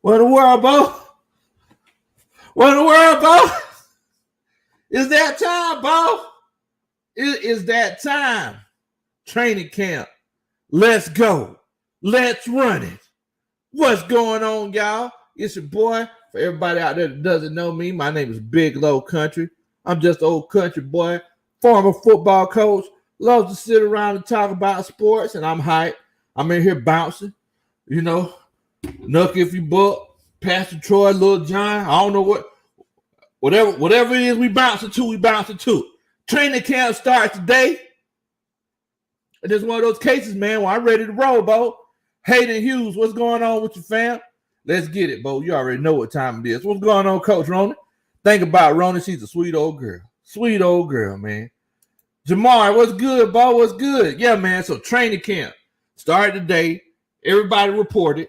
What in the world, Bo? What in the world, Bo? It's that time, Bo. It is that time. Training camp. Let's go. Let's run it. What's going on, y'all? It's your boy. For everybody out there that doesn't know me, my name is Big Low Kuntry. I'm just an old country boy, former football coach. Loves to sit around and talk about sports, and I'm hyped. I'm in here bouncing. You know, Nuck if you buck, Pastor Troy, Lil John. I don't know whatever it is we bouncing to. Training camp starts today. And it's one of those cases, man, where I'm ready to roll, Bo. Hayden Hughes, what's going on with your fam? Let's get it, Bo. You already know what time it is. What's going on, Coach Ronan? Think about Ronan. She's a sweet old girl. Sweet old girl, man. Jamar, what's good, Bo? What's good? Yeah, man. So training camp started today. Everybody reported.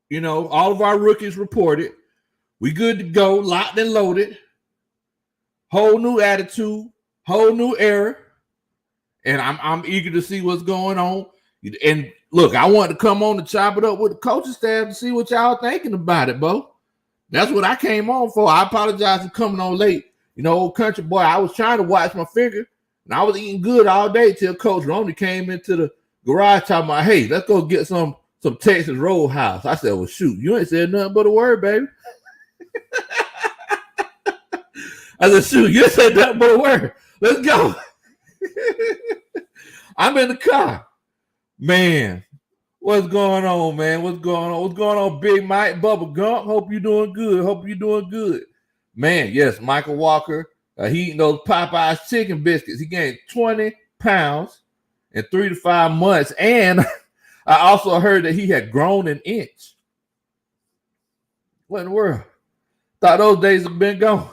You know, all of our rookies reported. We good to go, locked and loaded. Whole new attitude, whole new era. And I'm eager to see what's going on. And look, I wanted to come on to chop it up with the coaching staff to see what y'all thinking about it, Bo. That's what I came on for. I apologize for coming on late. You know, old country boy, I was trying to watch my figure, and I was eating good all day till Coach Roney came into the garage talking about, hey, let's go get some Texas Roadhouse. I said, well, shoot, you ain't said nothing but a word, baby. I said, shoot, you ain't said nothing but a word. Let's go. I'm in the car. Man, what's going on, man? What's going on? What's going on, Big Mike, Bubba Gump? Hope you're doing good. Man, yes, Michael Walker, he eating those Popeyes chicken biscuits. He gained 20 pounds in 3 to 5 months. And I also heard that he had grown an inch. What in the world? Thought those days have been gone.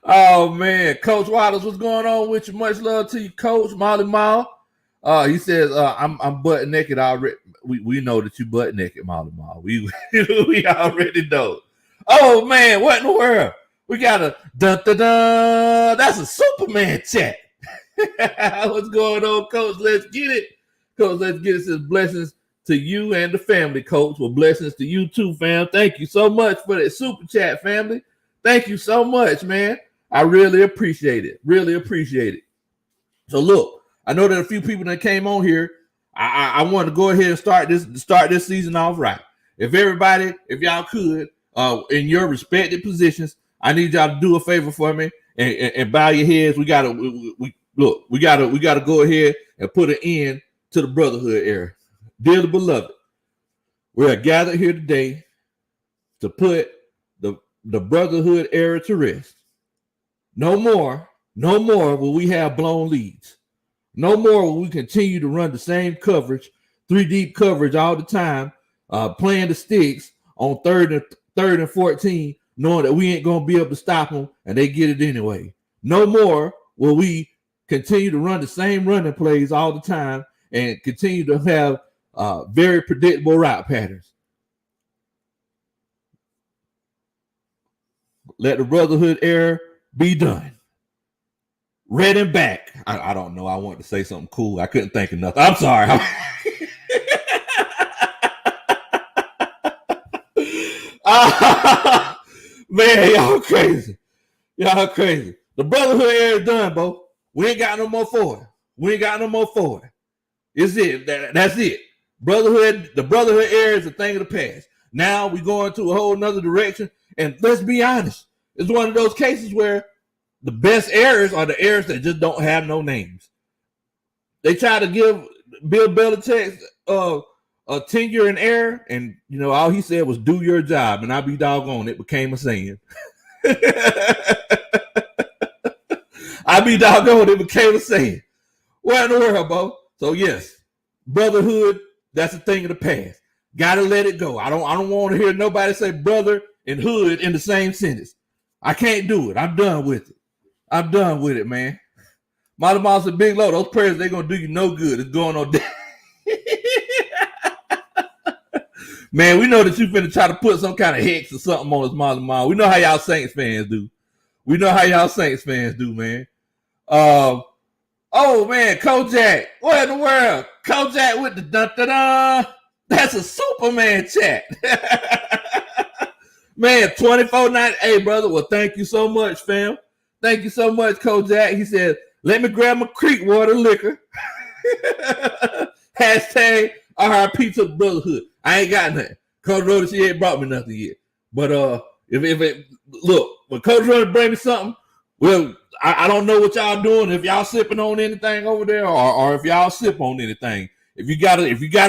Oh, man. Coach Wallace, what's going on with you? Much love to you, Coach. Molly Mall. He says, I'm butt naked already. We know that you butt naked, Molly Mall. We already know. Oh, man, what in the world? We got a dun-dun-dun. That's a Superman chat. What's going on, Coach? Let's get it. Coach, let's get it. Says blessings to you and the family, Coach. Well, blessings to you too, fam. Thank you so much for that super chat, family. Thank you so much, man. I really appreciate it. Really appreciate it. So, look, I know that a few people that came on here. I want to go ahead and start this season off right. If y'all could, in your respective positions, I need y'all to do a favor for me and bow your heads. We gotta go ahead and put an end to the brotherhood era. Dearly beloved, we are gathered here today to put the brotherhood era to rest. No more will we have blown leads. No more will we continue to run the same coverage, 3-deep coverage all the time, playing the sticks on third and 14, knowing that we ain't going to be able to stop them, and they get it anyway. No more will we continue to run the same running plays all the time and continue to have very predictable route patterns. Let the brotherhood era be done. Red and back. I don't know. I wanted to say something cool. I couldn't think of nothing. I'm sorry. Man, y'all crazy. The brotherhood era is done, Bo. We ain't got no more for it. It's it. That's it. The brotherhood era is a thing of the past. Now we go into a whole nother direction. And let's be honest, it's one of those cases where the best eras are the eras that just don't have no names. They try to give Bill Belichick a tenure in error, and you know all he said was "do your job," and I be doggone it became a saying. What in the world, Bo? So yes, brotherhood, that's a thing of the past. Gotta let it go. I don't want to hear nobody say brother and hood in the same sentence. I can't do it. I'm done with it, man. Molly Mom said, Big Low, those prayers, they're going to do you no good. It's going on. Man, we know that you finna try to put some kind of hex or something on us, Molly Mom. We know how y'all Saints fans do. Man. Oh, man, Kojak. What in the world? Kojak with the dun-dun-dun. That's a Superman chat. Man, 24.90. Hey, brother. Well, thank you so much, fam. Thank you so much, Kojak. He said, let me grab my creek water liquor. Hashtag RIP to the brotherhood. I ain't got nothing. Coach Rhoda, she ain't brought me nothing yet. But if it look, when Coach Rhoda bring me something, well, I don't know what y'all doing. If y'all sipping on anything over there, or if y'all sip on anything. If you got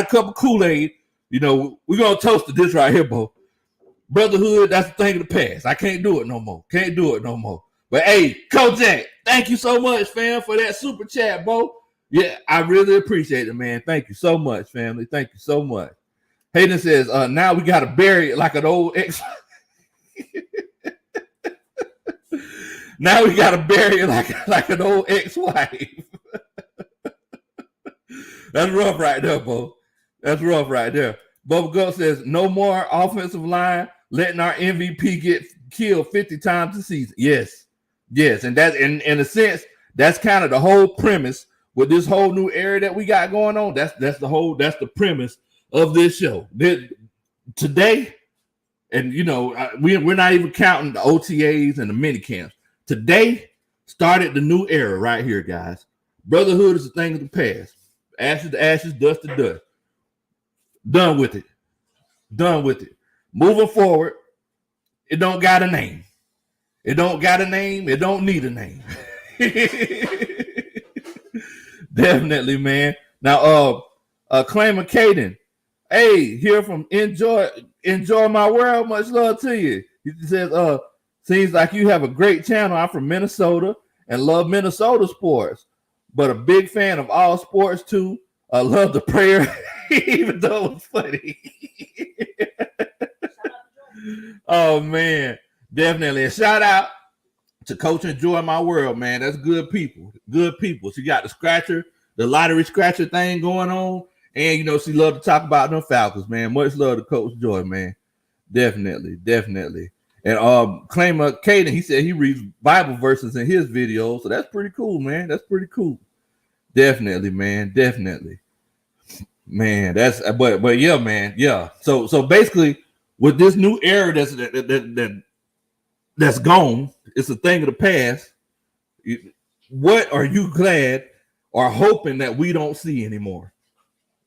a cup of Kool-Aid, you know, we're gonna toast to this right here, Bo. Brotherhood, that's the thing of the past. I can't do it no more. Can't do it no more. But hey, Kojak, thank you so much, fam, for that super chat, Bo. Yeah, I really appreciate it, man. Thank you so much, family. Thank you so much. Hayden says, now we got to bury it like an old ex. Now we got to bury it like an old ex-wife. That's rough right there, Bo. That's rough right there. Bubba Gup says, no more offensive line letting our MVP get killed 50 times a season. Yes. And that in a sense, that's kind of the whole premise with this whole new era that we got going on. That's the premise of this show. Today, and you know, we're not even counting the OTAs and the mini camps. Today started the new era right here, guys. Brotherhood is a thing of the past. Ashes to ashes, dust to dust. Done with it. Moving forward, it don't got a name. It don't got a name. It don't need a name. Definitely, man. Now, Claim of Caden. Hey, here from Enjoy My World. Much love to you. He says, seems like you have a great channel. I'm from Minnesota and love Minnesota sports, but a big fan of all sports too. I love the prayer, even though it was funny. Oh, man. Definitely. A shout out to Coach Enjoy My World, man. That's good people. Good people. She got the lottery scratcher thing going on. And, you know, she loved to talk about them Falcons, man. Much love to Coach Joy, man. Definitely. And Claimer Caden, he said he reads Bible verses in his videos. So that's pretty cool, man. That's pretty cool. Definitely, man. Man, but yeah, man. Yeah. So basically, with this new era that's gone, it's a thing of the past. What are you glad or hoping that we don't see anymore?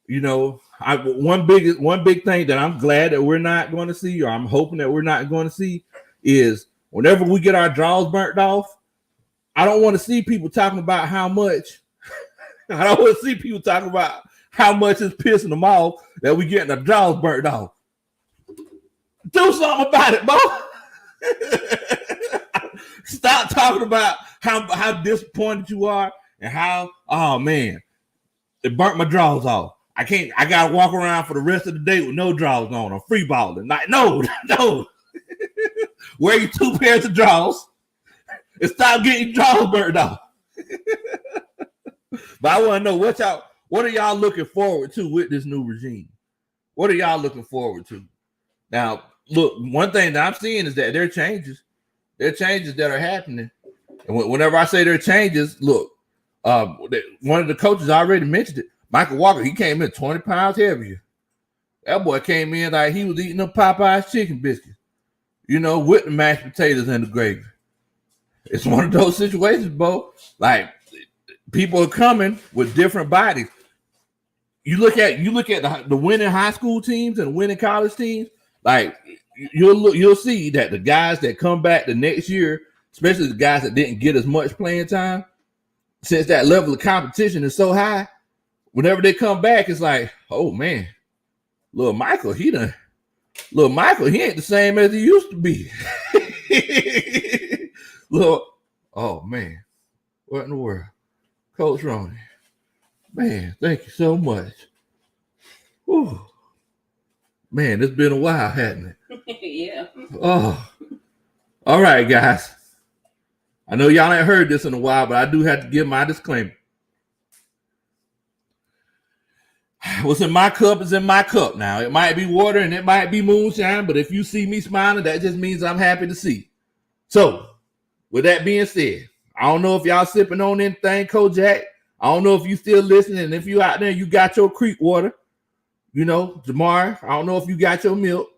You know, one big thing that I'm glad that we're not going to see, or I'm hoping that we're not going to see, is whenever we get our draws burnt off, I don't want to see people talking about how much. I don't want to see people talking about how much it's pissing them off that we getting our draws burnt off. Do something about it, Bo. Stop talking about how disappointed you are and how, oh man, it burnt my draws off. I gotta walk around for the rest of the day with no draws on. I'm free balling. Like, no. Wear your 2 pairs of draws and stop getting draws burnt off. But I want to know what are y'all looking forward to with this new regime? What are y'all looking forward to? Now, look, one thing that I'm seeing is that there are changes. There are changes that are happening. And whenever I say there are changes, look, one of the coaches already mentioned it. Michael Walker, he came in 20 pounds heavier. That boy came in like he was eating up Popeye's chicken biscuits, you know, with the mashed potatoes and the gravy. It's one of those situations, Bo. Like, people are coming with different bodies. You look at the winning high school teams and winning college teams. Like, you'll see that the guys that come back the next year, especially the guys that didn't get as much playing time, since that level of competition is so high, whenever they come back, it's like, oh man, little Michael, he ain't the same as he used to be. Look, oh man, what in the world? Coach Ronnie, man, thank you so much. Whew. Man, it's been a while, hasn't it? Yeah. Oh, all right, guys. I know y'all ain't heard this in a while, but I do have to give my disclaimer. What's in my cup is in my cup now. It might be water and it might be moonshine, but if you see me smiling, that just means I'm happy to see. So, with that being said, I don't know if y'all sipping on anything, Kojak. I don't know if you still listening, and if you out there, you got your creek water. You know, Jamar, I don't know if you got your milk.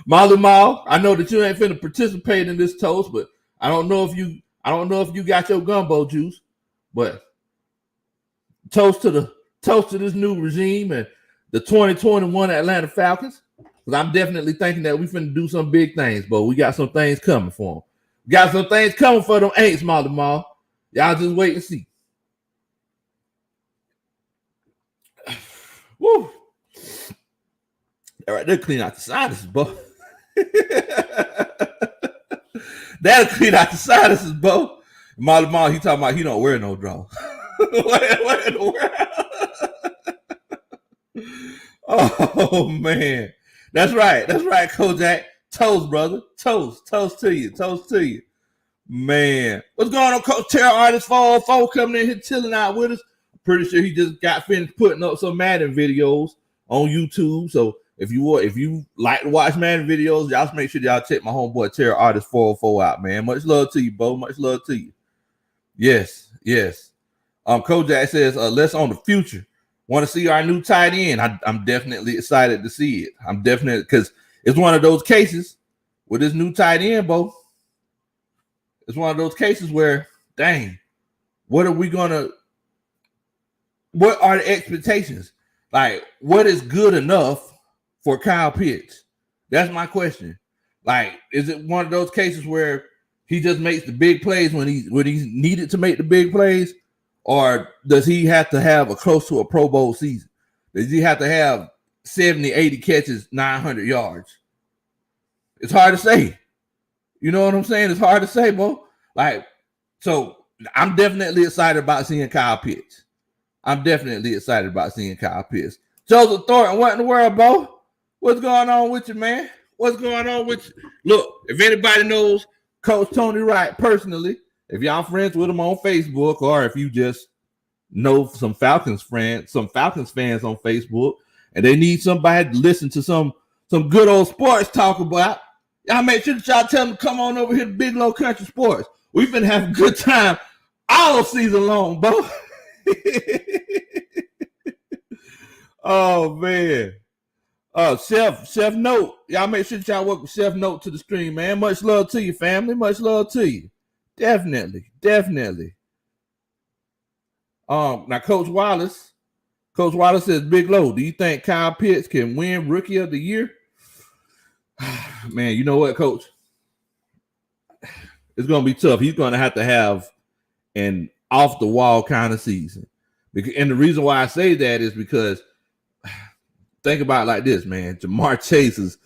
Molly Mal, I know that you ain't finna participate in this toast, but I don't know if you got your gumbo juice, but toast to this new regime and the 2021 Atlanta Falcons. Because I'm definitely thinking that we finna do some big things, but we got some things coming for them. We got some things coming for them Aints, Molly Mal. Y'all just wait and see. Woo. All right, they'll clean out the sinuses, Bo. That'll clean out the sinuses, Bo. Molly Mal, he talking about he don't wear no drawers. what in the world? Oh man, that's right, Kojak. Toast, brother, toast to you, man. What's going on, Coach Terror Artist 404 coming in here chilling out with us. Pretty sure he just got finished putting up some Madden videos on YouTube. So if you like to watch Madden videos, y'all make sure y'all check my homeboy Terror Artist 404 out, man. Much love to you, Bo. Much love to you. Yes. Kojak says, let's on the future. Want to see our new tight end. I'm definitely excited to see it. I'm definitely, because it's one of those cases with this new tight end, Bo. It's one of those cases where, dang, what are the expectations? Like, what is good enough for Kyle Pitts? That's my question. Like, is it one of those cases where he just makes the big plays when he's needed to make the big plays? Or does he have to have a close to a Pro Bowl season? Does he have to have 70, 80 catches, 900 yards? It's hard to say. You know what I'm saying? It's hard to say, bro. Like, so I'm definitely excited about seeing Kyle Pitts. Joseph Thornton, what in the world, bro? What's going on with you, man? What's going on with you? Look, if anybody knows Coach Tony Wright personally, if y'all friends with him on Facebook, or if you just know some Falcons fans on Facebook, and they need somebody to listen to some good old sports talk about, y'all make sure that y'all tell them to come on over here to Big Low Kuntry Sports. We've been having a good time all season long, bro. Oh man. Chef Note. Y'all make sure that y'all work with Chef Note to the stream, man. Much love to you, family. Much love to you. Definitely. Now Coach Wallace says, Big Low, do you think Kyle Pitts can win Rookie of the Year? Man, you know what, Coach? It's gonna be tough. He's gonna have to have an off the wall kind of season. And the reason why I say that is because think about it like this, man. Jamar Chase is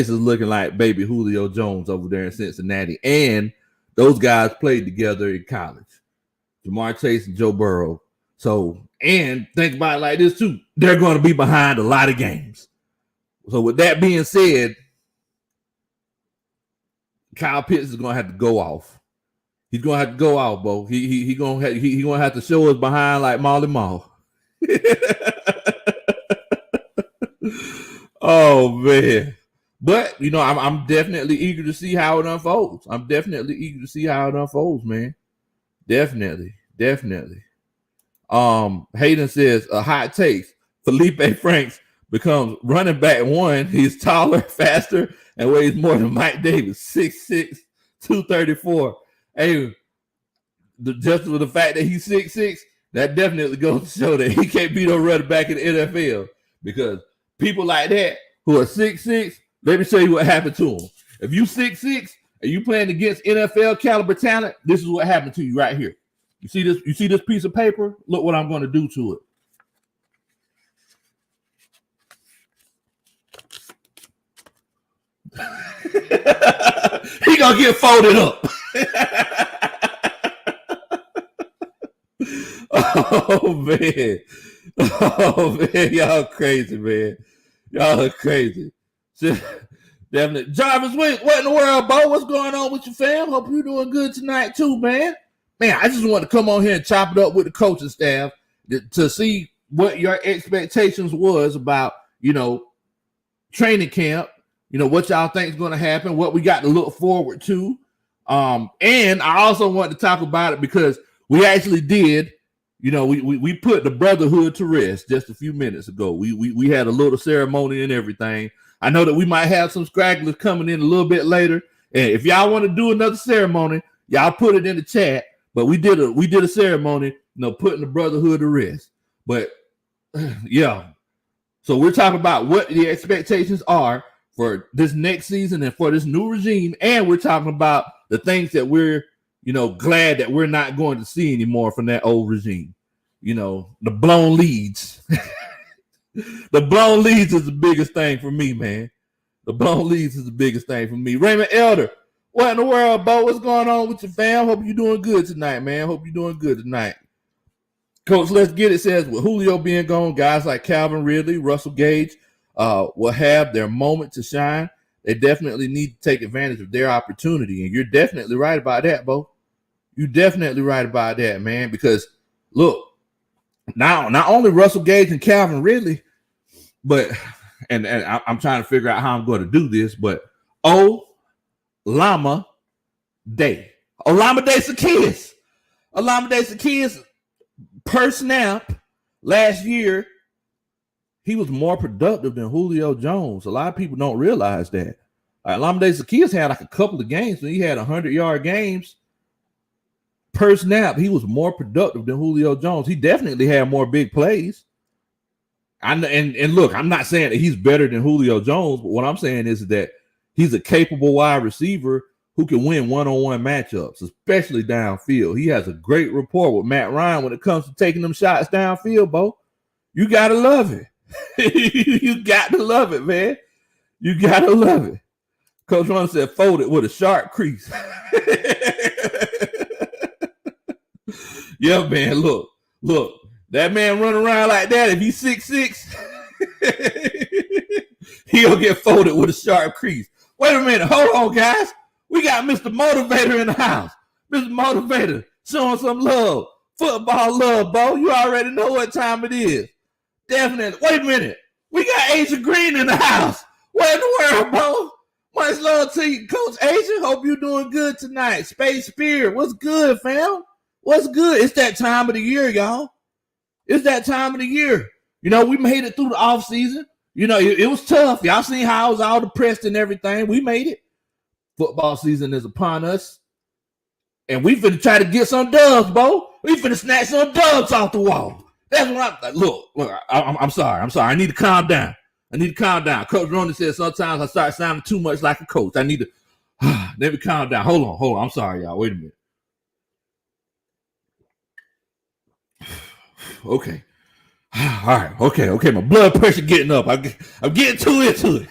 looking like baby Julio Jones over there in Cincinnati, and those guys played together in college. Jamar Chase and Joe Burrow. So, and think about it like this too. They're going to be behind a lot of games. So, with that being said, Kyle Pitts is going to have to go off. He's going to have to go off, Bo. He's going to have to show us behind like Molly Mall. Oh man. But you know, I'm definitely eager to see how it unfolds. Man. Definitely. Hayden says a hot take. Felipe Franks becomes running back one. He's taller, faster, and weighs more than Mike Davis. 6'6", 234. Hey, just with the fact that he's 6'6", that definitely goes to show that he can't be no running back in the NFL. Because people like that who are 6'6", let me show you what happened to them. If you 6'6" and you playing against NFL caliber talent, this is what happened to you right here. You see this? You see this piece of paper? Look what I'm going to do to it. He gonna get folded up. Oh man, y'all crazy, man. Y'all are crazy. Definitely. Jarvis Wink, what in the world, Bo? What's going on with your fam? Hope you're doing good tonight too, man. Man, I just want to come on here and chop it up with the coaching staff to see what your expectations was about, you know, training camp, you know, what y'all think is going to happen, what we got to look forward to. And I also want to talk about it because we actually did we put the brotherhood to rest just a few minutes ago. We had a little ceremony and everything. I know that we might have some scragglers coming in a little bit later. And if y'all want to do another ceremony, y'all put it in the chat. But we did a ceremony, putting the brotherhood to rest. But yeah. So we're talking about what the expectations are for this next season and for this new regime. And we're talking about the things that we're, glad that we're not going to see anymore from that old regime. The blown leads. The blown leads is the biggest thing for me, man. The blown leads is the biggest thing for me. Raymond Elder, what in the world, Bo? What's going on with your fam? Hope you're doing good tonight, man. Hope you're doing good tonight. Coach, let's get it. Says, with Julio being gone, guys like Calvin Ridley, Russell Gage will have their moment to shine. They definitely need to take advantage of their opportunity. And you're definitely right about that, Bo. You're definitely right about that, man. Because, look, now not only Russell Gage and Calvin Ridley, but, and I'm trying to figure out how I'm going to do this, but Olamide Zaccheaus. Olamide Zaccheaus, per snap last year, he was more productive than Julio Jones. A lot of people don't realize that. Olamide Zaccheaus had like a couple of games when he had 100-yard games per snap. He was more productive than Julio Jones. He definitely had more big plays. And look, I'm not saying that he's better than Julio Jones, but what I'm saying is that he's a capable wide receiver who can win one-on-one matchups, especially downfield. He has a great rapport with Matt Ryan when it comes to taking them shots downfield, Bo. You got to love it. You got to love it, man. You got to love it. Coach Ron said, fold it with a sharp crease. Yeah, man, look. That man running around like that, if he's 6'6", he'll get folded with a sharp crease. Wait a minute. Hold on, guys. We got Mr. Motivator in the house. Mr. Motivator showing some love. Football love, Bo. You already know what time it is. Definitely. Wait a minute. We got Asia Green in the house. What in the world, Bo? Much love to you, Coach Asia. Hope you're doing good tonight. Space Spirit, what's good, fam? What's good? It's that time of the year, y'all. It's that time of the year. We made it through the off season. It was tough. Y'all seen how I was all depressed and everything. We made it. Football season is upon us. And we finna try to get some dubs, Bo. We finna snatch some dubs off the wall. That's what I'm look, I'm sorry. I need to calm down. Coach Ronan said sometimes I start sounding too much like a coach. I need to let me calm down. Hold on. I'm sorry, y'all. Wait a minute. Okay. All right. Okay. My blood pressure getting up. I'm getting too into it.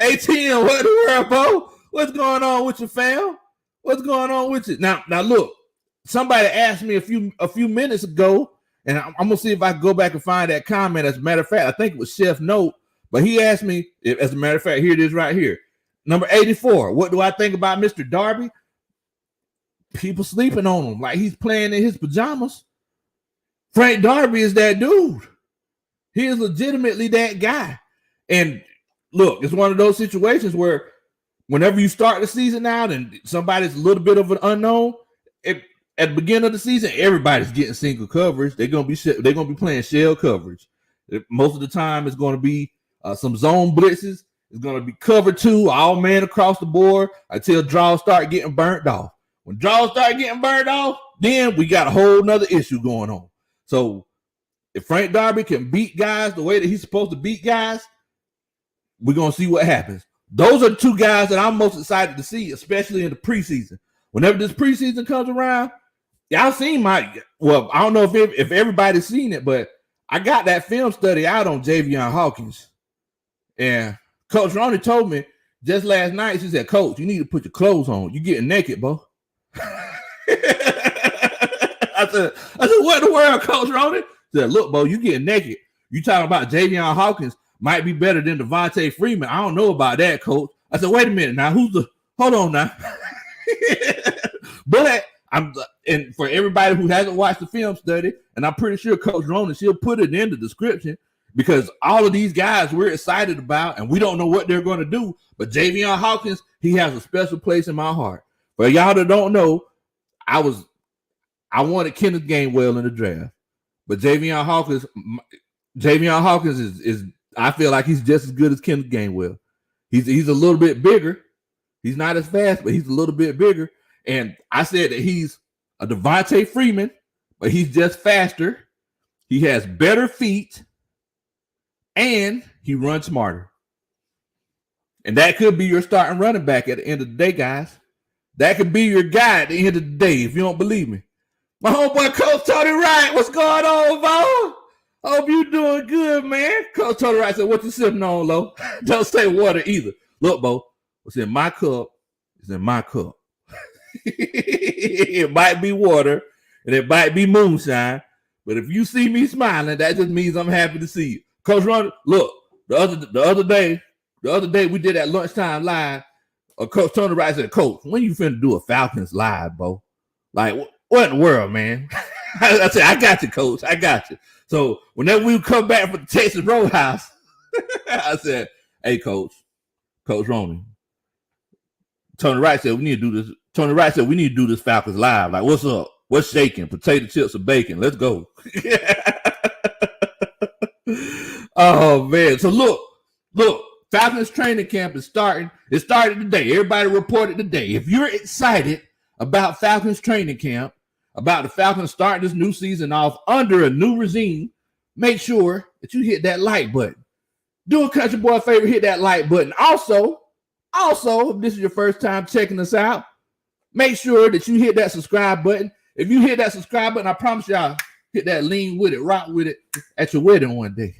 ATM, what in the world, Bo? What's going on with your fam? What's going on with you? Now look, somebody asked me a few minutes ago, and I'm gonna see if I can go back and find that comment. As a matter of fact, I think it was Chef Note, but he asked me, as a matter of fact, here it is right here. Number 84. What do I think about Mr. Darby? People sleeping on him like he's playing in his pajamas. Frank Darby is that dude. He is legitimately that guy. And look, it's one of those situations where whenever you start the season out and somebody's a little bit of an unknown, at the beginning of the season, everybody's getting single coverage. They're gonna be playing shell coverage. Most of the time, it's going to be some zone blitzes. It's going to be cover two, all man across the board until draws start getting burnt off. When draws start getting burnt off, then we got a whole nother issue going on. So if Frank Darby can beat guys the way that he's supposed to beat guys, we're going to see what happens. Those are the two guys that I'm most excited to see, especially in the preseason. Whenever this preseason comes around, y'all seen I don't know if everybody's seen it, but I got that film study out on Javion Hawkins. And Coach Ronnie told me just last night, she said, Coach, you need to put your clothes on. You getting naked, Bo. I said, what in the world, Coach Ronnie? She said, look, Bo, you getting naked. You talking about Javion Hawkins might be better than Devontae Freeman. I don't know about that, Coach. I said, wait a minute now. Hold on now. But and for everybody who hasn't watched the film study, and I'm pretty sure Coach Ronan, she'll put it in the description, because all of these guys we're excited about, and we don't know what they're going to do. But Javion Hawkins, he has a special place in my heart. For y'all that don't know, I was I wanted Kenneth Gainwell in the draft, but Javion Hawkins is I feel like he's just as good as Kenneth Gainwell. He's a little bit bigger. He's not as fast, but he's a little bit bigger. And I said that he's a Devontae Freeman, but he's just faster. He has better feet, and he runs smarter. And that could be your starting running back at the end of the day, guys. That could be your guy at the end of the day, if you don't believe me. My homeboy, Coach Tony Wright, what's going on, Bo? Hope you doing good, man. Coach Tony Wright said, what you sipping on, Lo? Don't say water either. Look, Bo, what's in my cup is in my cup. It might be water, and it might be moonshine, but if you see me smiling, that just means I'm happy to see you. Coach Ron, look, the other day we did that lunchtime live. Coach Tony Wright said, Coach, when you finna do a Falcons live, Bo? Like, what in the world, man? I said, I got you, Coach. I got you. So whenever we come back from the Texas Roadhouse, I said, hey, Coach Ronnie. Tony Wright said, we need to do this. Tony Wright said, we need to do this Falcons live. Like, what's up? What's shaking? Potato chips or bacon? Let's go. Oh, man. So look, Falcons training camp is starting. It started today. Everybody reported today. If you're excited about Falcons training camp, about the Falcons starting this new season off under a new regime, make sure that you hit that like button. Do a country boy a favor, hit that like button. Also, if this is your first time checking us out, make sure that you hit that subscribe button. If you hit that subscribe button, I promise y'all, hit that lean with it, rock with it at your wedding one day.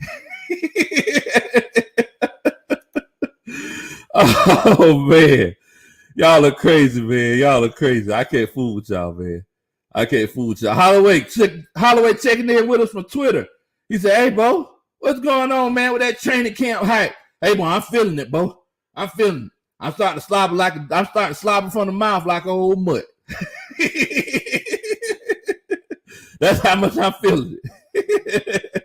Oh, man. Y'all are crazy, man. Y'all are crazy. I can't fool with y'all, man. I can't fool with y'all. Holloway checking in with us from Twitter. He said, hey, Bo, what's going on, man, with that training camp hype? Hey, Bo, I'm feeling it, Bo. I'm feeling it. I'm starting to slobber from the mouth like old mutt. That's how much I'm feeling it.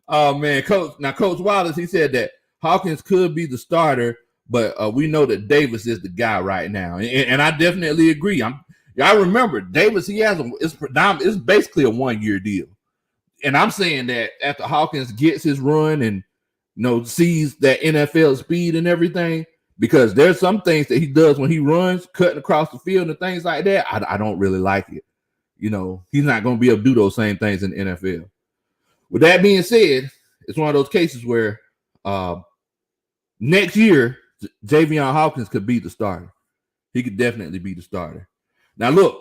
Oh, man. Coach Wallace, he said that Hawkins could be the starter, but we know that Davis is the guy right now. And I definitely agree. Y'all remember, Davis, it's basically a 1-year deal. And I'm saying that after Hawkins gets his run and sees that NFL speed and everything, because there's some things that he does when he runs, cutting across the field and things like that, I don't really like it. He's not going to be able to do those same things in the NFL. With that being said, it's one of those cases where next year, Javion Hawkins could be the starter. He could definitely be the starter. Now, look,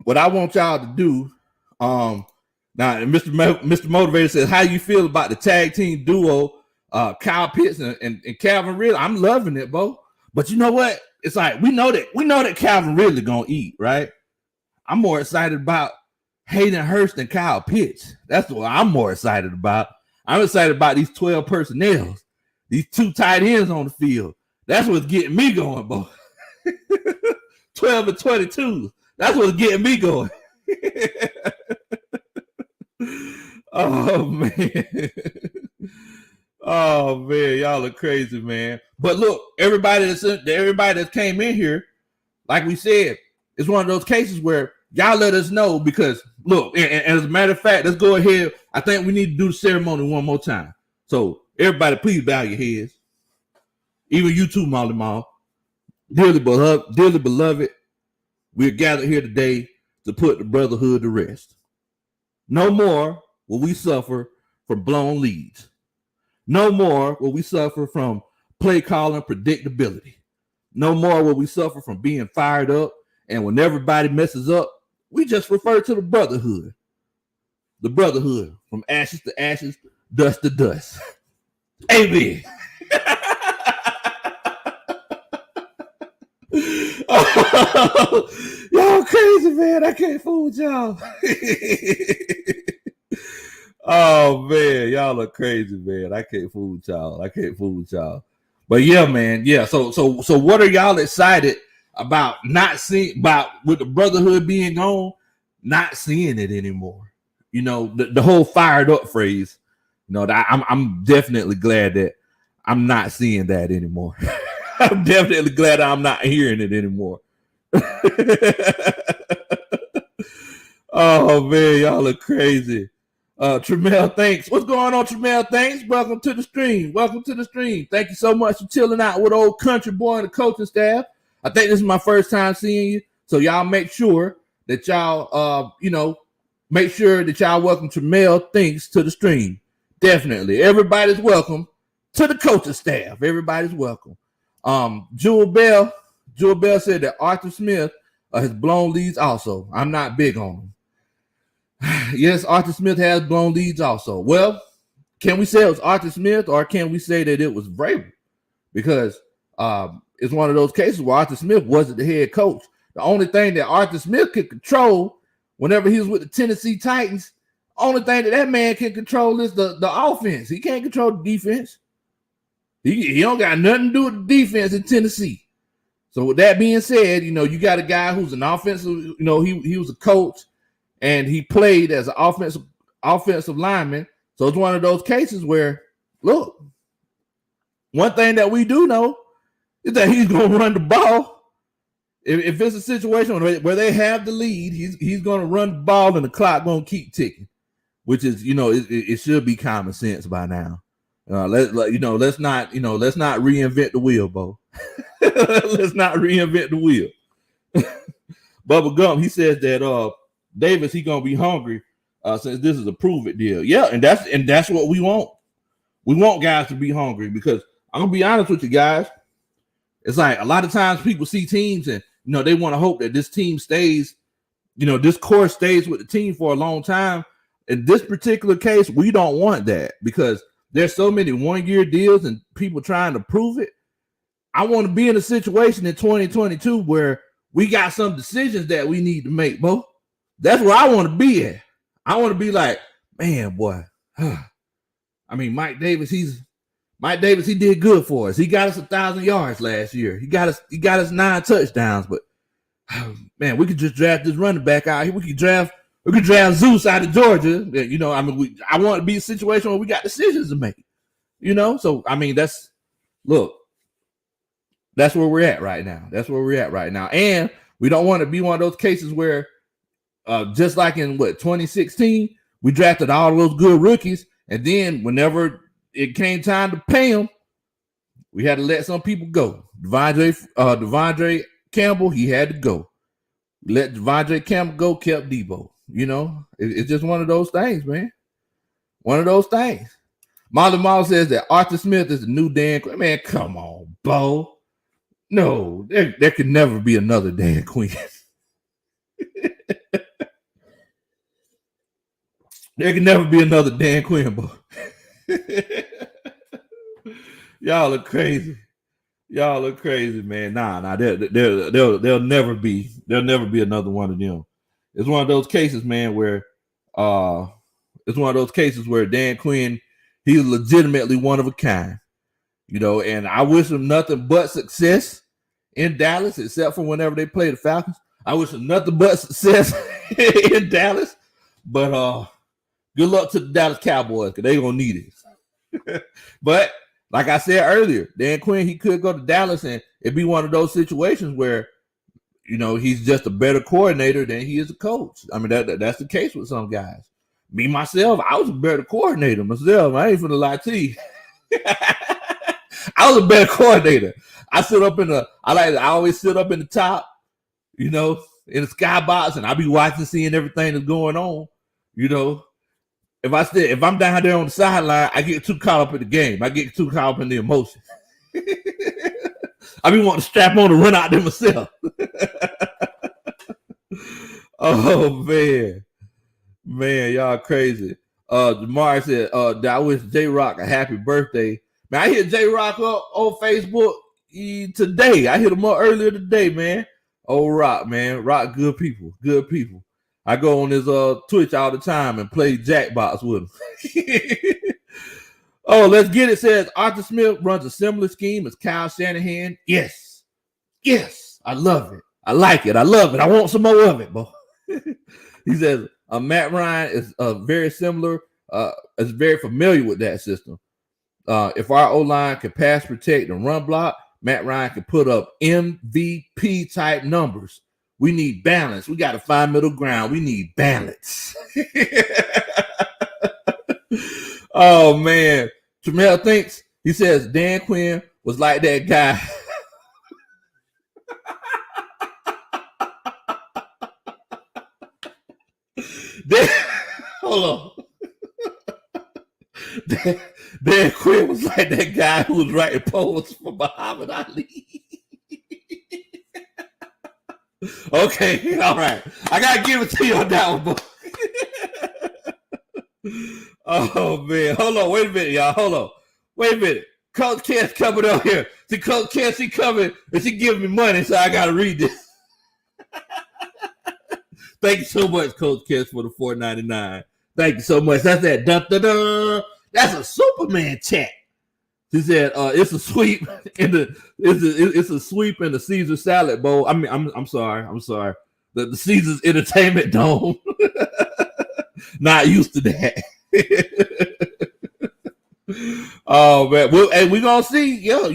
what I want y'all to do, now, Mr. Motivator says, how you feel about the tag team duo, Kyle Pitts and Calvin Ridley? I'm loving it, Bo. But you know what? It's like we know that Calvin Ridley gonna eat, right? I'm more excited about Hayden Hurst and Kyle Pitts. That's what I'm more excited about. I'm excited about these 12 personnels, these 2 tight ends on the field. That's what's getting me going, Bo. 12 and 22. That's what's getting me going. Oh, man. Oh, man. Y'all are crazy, man. But look, everybody that came in here, like we said, it's one of those cases where y'all let us know because, look, and as a matter of fact, let's go ahead. I think we need to do the ceremony one more time. So, everybody, please bow your heads. Even you too, Molly Mall. Dearly beloved, we're gathered here today to put the brotherhood to rest. No more will we suffer from blown leads. No more will we suffer from play calling predictability. No more will we suffer from being fired up. And when everybody messes up, we just refer to the brotherhood. The brotherhood, from ashes to ashes, dust to dust. Amen. Oh, y'all crazy, man. I can't fool with y'all. Oh, man. Y'all are crazy, man. I can't fool with y'all. But yeah, man. Yeah. So what are y'all excited about with the brotherhood being gone, not seeing it anymore? The whole fired up phrase, I'm definitely glad that I'm not seeing that anymore. I'm definitely glad I'm not hearing it anymore. Oh man, y'all are crazy. Tremel, thanks. What's going on, Tremel? Thanks. Welcome to the stream. Welcome to the stream. Thank you so much for chilling out with old country boy and the coaching staff. I think this is my first time seeing you, so y'all make sure that y'all, make sure that y'all welcome Tremel Thanks to the stream. Definitely, everybody's welcome to the coaching staff. Everybody's welcome. Jewel Bell said that Arthur Smith has blown leads also. I'm not big on him. Yes, Arthur Smith has blown leads also. Well, can we say it was Arthur Smith or can we say that it was Vrabel? Because it's one of those cases where Arthur Smith wasn't the head coach. The only thing that Arthur Smith could control whenever he was with the Tennessee Titans, only thing that man can control is the offense. He can't control the defense. He don't got nothing to do with the defense in Tennessee. So with that being said, you got a guy who's an offensive, he was a coach and he played as an offensive lineman. So it's one of those cases where, look, one thing that we do know is that he's going to run the ball. If it's a situation where they have the lead, he's going to run the ball and the clock going to keep ticking, which is, it should be common sense by now. Let's not reinvent the wheel, Bo. Let's not reinvent the wheel. Bubba Gump, he says that Davis, he gonna be hungry since this is a prove it deal. Yeah, and that's what we want. We want guys to be hungry because I'm gonna be honest with you guys. It's like a lot of times people see teams and they want to hope that this team stays, this core stays with the team for a long time. In this particular case, we don't want that because there's so many 1-year deals and people trying to prove it. I want to be in a situation in 2022 where we got some decisions that we need to make, Bo. That's where I want to be at. I want to be like, man, boy. I mean, Mike Davis, he did good for us. He got us 1,000 yards last year. He got us 9 touchdowns, but man, we could just draft this running back out here. We could draft Zeus out of Georgia. I want to be a situation where we got decisions to make. So I mean, that's where we're at right now. That's where we're at right now. And we don't want to be one of those cases where just like in 2016, we drafted all of those good rookies, and then whenever it came time to pay them, we had to let some people go. Devondre Campbell, he had to go. Let Devondre Campbell go, kept Debo. It's just one of those things, man. One of those things. Molly Mall says that Arthur Smith is the new Dan Quinn. Man, come on, Bo. No, there could never be another Dan Quinn. There can never be another Dan Quinn, Bo. Y'all are crazy. Y'all are crazy, man. Nah. There'll never be another one of them. It's one of those cases, man, where Dan Quinn, he's legitimately one of a kind. And I wish him nothing but success in Dallas, except for whenever they play the Falcons. I wish him nothing but success in Dallas. But good luck to the Dallas Cowboys, because they're going to need it. But like I said earlier, Dan Quinn, he could go to Dallas, and it'd be one of those situations where, he's just a better coordinator than he is a coach. I mean, that's the case with some guys. Me, myself, I was a better coordinator myself. I ain't finna lie to you. I was a better coordinator. I always sit up in the top, in the skybox, and I be watching, seeing everything that's going on. If I'm down there on the sideline, I get too caught up in the game. I get too caught up in the emotion. I be wanting to strap on and run out there myself. Oh man, y'all crazy. Jamar said, I wish J-Rock a happy birthday. Man, I hit J-Rock up on Facebook today. I hit him up earlier today, man. Oh, Rock, man. Rock, good people. Good people. I go on his Twitch all the time and play Jackbox with him. Oh, let's get it. Says Arthur Smith runs a similar scheme as Kyle Shanahan. Yes. I love it. I like it. I love it. I want some more of it, boy. He says Matt Ryan is very similar, is very familiar with that system. If our O-line can pass protect and run block, Matt Ryan can put up MVP type numbers We need balance. We got to find middle ground. We need balance. Oh, man. Jamel thinks, he says, Dan Quinn was like that guy. Hold on. Dan Quinn was like that guy who was writing poems for Muhammad Ali. Okay, all right. I gotta give it to you on that one, boy. Oh man, hold on, wait a minute, y'all. Hold on, wait a minute. Coach Kent's coming up here. See, Coach Kent, she coming and she giving me money, so I gotta read this. Thank you so much, Coach Kent, for the $4.99. Thank you so much. That's that. Dun, dun, dun. That's a Superman chat. She said, "It's a sweep in the it's a sweep in the Caesar Salad Bowl." I mean, I'm sorry. The Caesar's Entertainment Dome. Not used to that. Oh man, we gonna see. Yeah,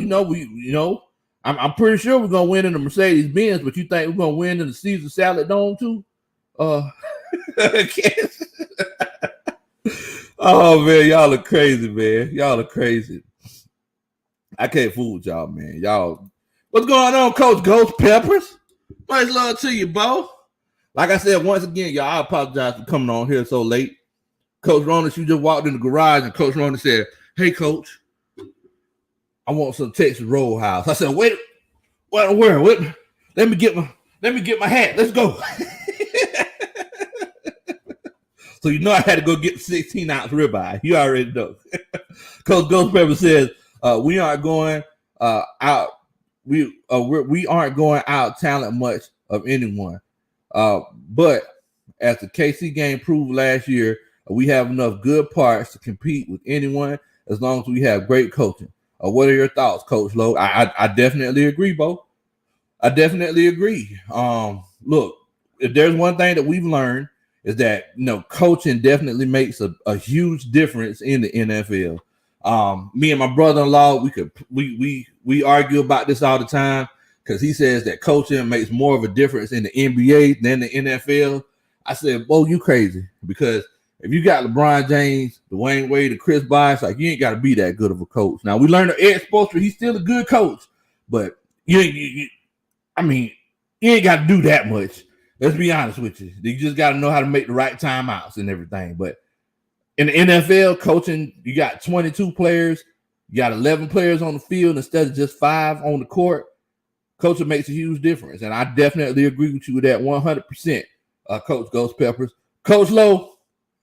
I'm pretty sure we're gonna win in the Mercedes Benz, but you think we're gonna win in the Caesar Salad Dome too? Oh man, y'all are crazy, man. Y'all are crazy. I can't fool with y'all, man. Y'all, what's going on, Coach Ghost Peppers? Much love to you, Bo. Like I said, once again, y'all, I apologize for coming on here so late. Coach Rona, she just walked in the garage, and Coach Rona said, "Hey, Coach, I want some Texas Roadhouse." I said, "Wait, what? Where? What? Let me get my hat. Let's go." So I had to go get the 16-ounce ribeye. You already know. Coach Ghost Pepper says, "We aren't going out. We aren't going out talent much of anyone. But as the KC game proved last year, we have enough good parts to compete with anyone as long as we have great coaching." What are your thoughts, Coach Lowe? I definitely agree, Bo. I definitely agree. Look, if there's one thing that we've learned is that coaching definitely makes a huge difference in the NFL. Me and my brother-in-law, we argue about this all the time because he says that coaching makes more of a difference in the NBA than the NFL. I said, "Bo, you crazy," because if you got LeBron James, Dwayne Wade, and Chris Bosh, like, you ain't got to be that good of a coach. Now we learned that Ed Spoelstra, he's still a good coach, but you ain't got to do that much. Let's be honest with you. You just got to know how to make the right timeouts and everything. But in the NFL, coaching, you got 22 players, you got 11 players on the field instead of just 5 on the court. Coaching makes a huge difference, and I definitely agree with you with that 100%. Coach Ghost Peppers, Coach Lowe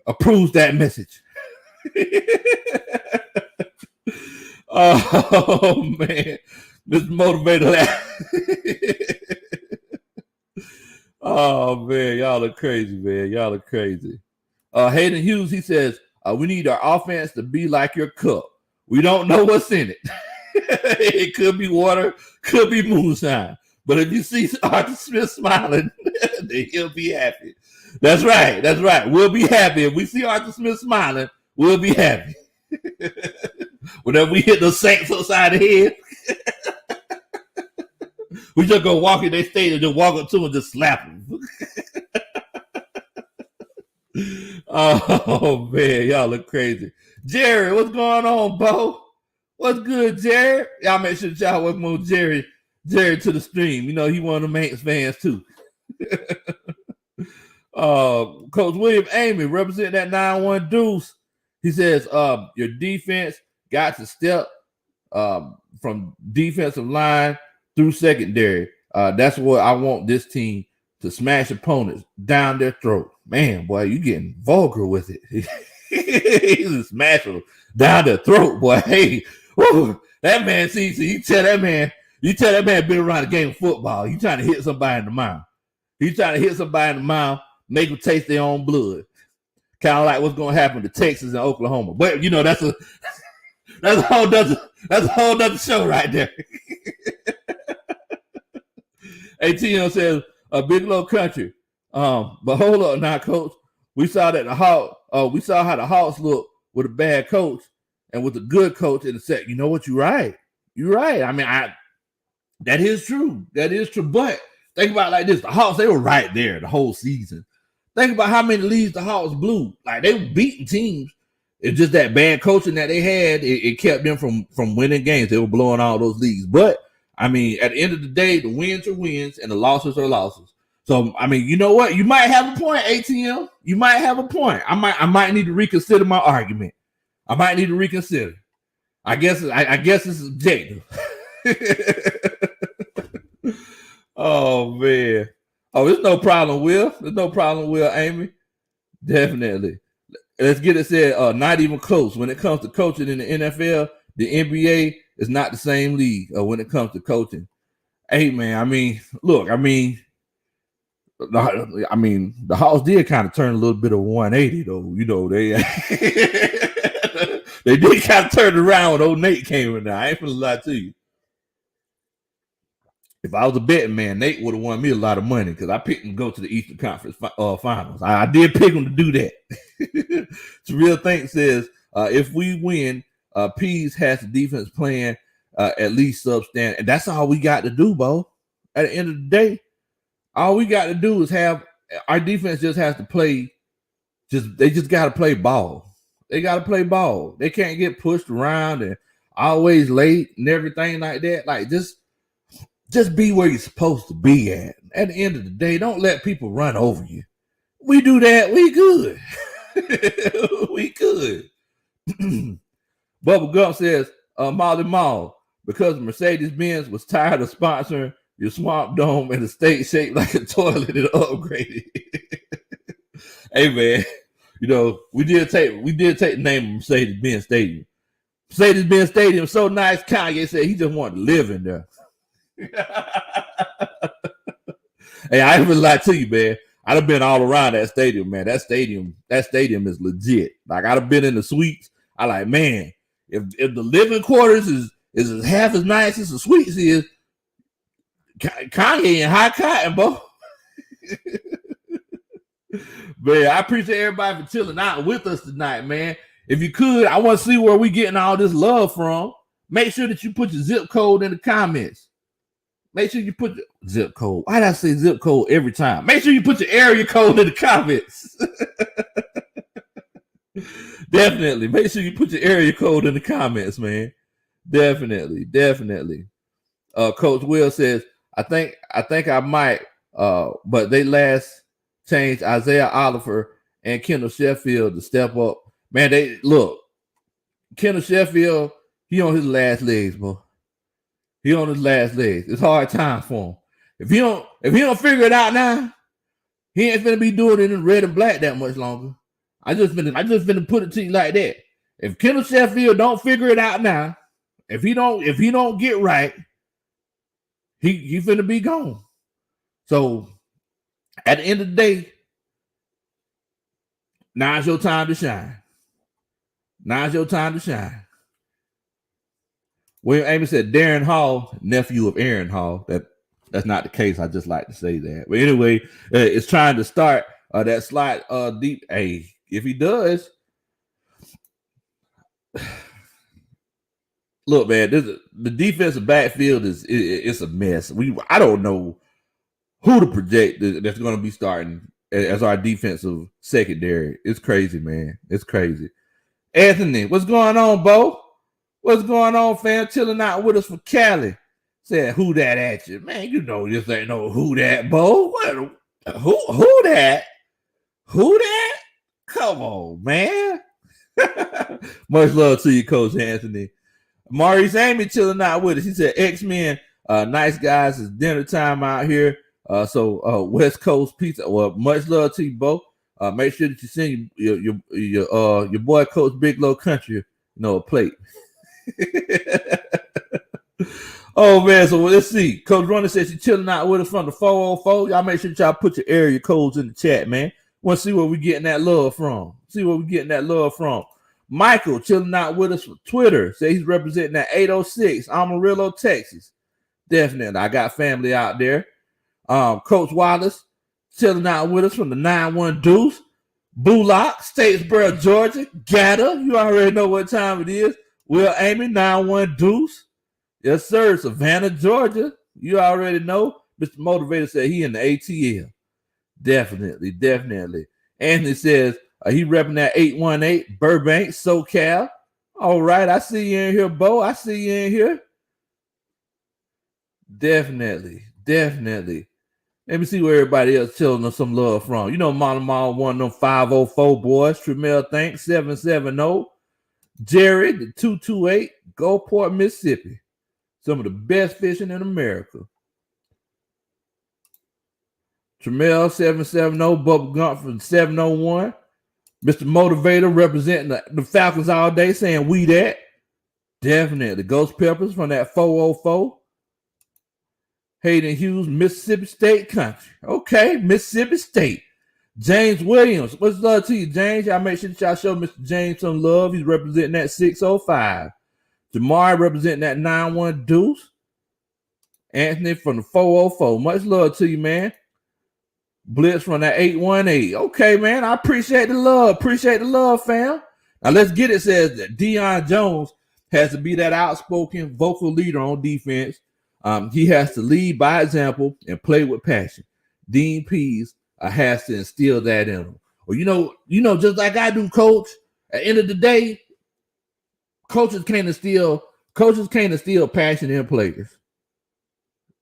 approves that message. Oh man, Mr. Motivator. Oh man, y'all are crazy, man. Y'all are crazy. Hayden Hughes, he says, "We need our offense to be like your cup. We don't know what's in it. It could be water, could be moonshine. But if you see Arthur Smith smiling, then he'll be happy." That's right. That's right. We'll be happy. If we see Arthur Smith smiling, we'll be happy. Whenever we hit the Saints upside the head, we just go walk in their stadium, just walk up to them and just slap them. Oh, man. Y'all look crazy. Jerry, what's going on, Bo? What's good, Jerry? Y'all make sure y'all welcome Jerry to the stream. He one of the Manx fans, too. Coach William Amy, representing that 9-1 Deuce. He says, your defense got to step from defensive line through secondary. That's what I want this team to smash opponents down their throat. Man, boy, you getting vulgar with it. He's a smasher down their throat, boy. Hey, whoa, that man, see, you tell that man been around the game of football. You trying to hit somebody in the mouth. He's trying to hit somebody in the mouth, make them taste their own blood. Kind of like what's going to happen to Texas and Oklahoma. But that's a whole other show right there. ATM says Big Low Kuntry. But hold up now, Coach. We saw how the Hawks look with a bad coach and with a good coach in the set. You know what? You're right. I mean, that is true. That is true. But Think about it like this. The Hawks, they were right there the whole season. Think about how many leads the Hawks blew. Like, they were beating teams. It's just that bad coaching that they had. It kept them from winning games. They were blowing all those leads. But, I mean, at the end of the day, the wins are wins and the losses are losses. So, I mean, you know what? You might have a point, ATM. You might have a point. I might need to reconsider my argument. I might need to reconsider. I guess it's objective. Oh, man. Oh, there's no problem, Will. There's no problem, Will, Amy. Definitely. Let's get it said, not even close. When it comes to coaching in the NFL, the NBA is not the same league when it comes to coaching. Hey, man, I mean, look, the Hawks did kind of turn a little bit of 180, though. You know, they they did kind of turn it around when old Nate came in there. I ain't gonna lie to you. If I was a betting man, Nate would have won me a lot of money because I picked him to go to the Eastern Conference Finals. I did pick him to do that. Real Think says, if we win, Pease has the defense playing at least substandard. And that's all we got to do, Bo. At the end of the day, all we got to do is have our defense just has to play. They just got to play ball. They got to play ball. They can't get pushed around and always late and everything like that. Like, just be where you're supposed to be at. At the end of the day, don't let people run over you. We do that, we good. We good. Bubba Gump says, Molly Mall, because Mercedes-Benz was tired of sponsoring your Swamp Dome in a state shaped like a toilet and upgraded. Hey, man, you know, we did take the name of Mercedes-Benz Stadium. Mercedes-Benz Stadium so nice, Kanye said he just wanted to live in there. Hey, I ain't gonna lie to you, man. I'd have been all around that stadium, man. That stadium is legit. Like, I'd have been in the suites. I like, man, if the living quarters is half as nice as the suites is, Kanye and high cotton, bro. Man, I appreciate everybody for chilling out with us tonight, man. If you could, I want to see where we getting all this love from. Make sure that you put your zip code in the comments. Make sure you put the zip code. Why did I say zip code every time? Make sure you put your area code in the comments. Definitely. Make sure you put your area code in the comments, man. Definitely. Coach Will says, I think I might, but they last changed Isaiah Oliver and Kendall Sheffield to step up. Man, Kendall Sheffield, he on his last legs, bro. He on his last legs. It's hard time for him. If he don't figure it out now, he ain't finna be doing it in red and black that much longer. I just finna put it to you like that. If Kendall Sheffield don't figure it out now, if he don't get right, he finna be gone. So at the end of the day, now's your time to shine. Now's your time to shine. William Amy said Darren Hall, nephew of Aaron Hall. That's not the case. I just like to say that. But anyway, it's trying to start that slide deep. Hey, if he does, look, man, the defensive backfield it's a mess. I don't know who to project that's going to be starting as our defensive secondary. It's crazy, man. It's crazy. Anthony, what's going on, Bo? What's going on, fam? Chilling out with us from Cali. Said, who that at you? Man, you know this ain't no who that, Bo. Who that? Who that? Come on, man. Much love to you, Coach Anthony. Maurice Amy chilling out with us. He said, X-Men, nice guys. It's dinner time out here. So West Coast pizza. Well, much love to you, Bo. Make sure that you send your boy Coach Big Low Kuntry, a plate. Oh man, so let's see. Coach Ronnie says she's chilling out with us from the 404. Y'all make sure y'all put your area codes in the chat, man. Want to see where we getting that love from. Michael chilling out with us from Twitter. Say he's representing that 806 Amarillo, Texas. Definitely, I got family out there. Coach Wallace chilling out with us from the 91 Deuce. Bullock, Statesboro, Georgia. Gatta, you already know what time it is. Will Amy, 91 Deuce. Yes, sir. Savannah, Georgia. You already know. Mr. Motivator said he in the ATL. Definitely. Anthony says he repping that 818 Burbank, SoCal. All right, I see you in here, Bo. I see you in here. Definitely. Let me see where everybody else telling us some love from. You know, Mama one of them 504 boys. Tremel Thanks 770. Jerry, the 228, Gulfport, Mississippi. Some of the best fishing in America. Tremel 770, Bubba Gump from 701. Mr. Motivator representing the Falcons all day, saying we that. Definitely. Ghost Peppers from that 404. Hayden Hughes, Mississippi State Country. Okay, Mississippi State. James Williams. What's love to you, James? Y'all make sure that y'all show Mr. James some love. He's representing that 605. Jamari representing that 91 Deuce. Anthony from the 404. Much love to you, man. Blitz from that 818. Okay, man. I appreciate the love, fam. Now let's get it. Says that Deion Jones has to be that outspoken vocal leader on defense. He has to lead by example and play with passion. Dean Pease has to instill that in him. Or you know, just like I do, coach. At the end of the day, coaches can't instill passion in players.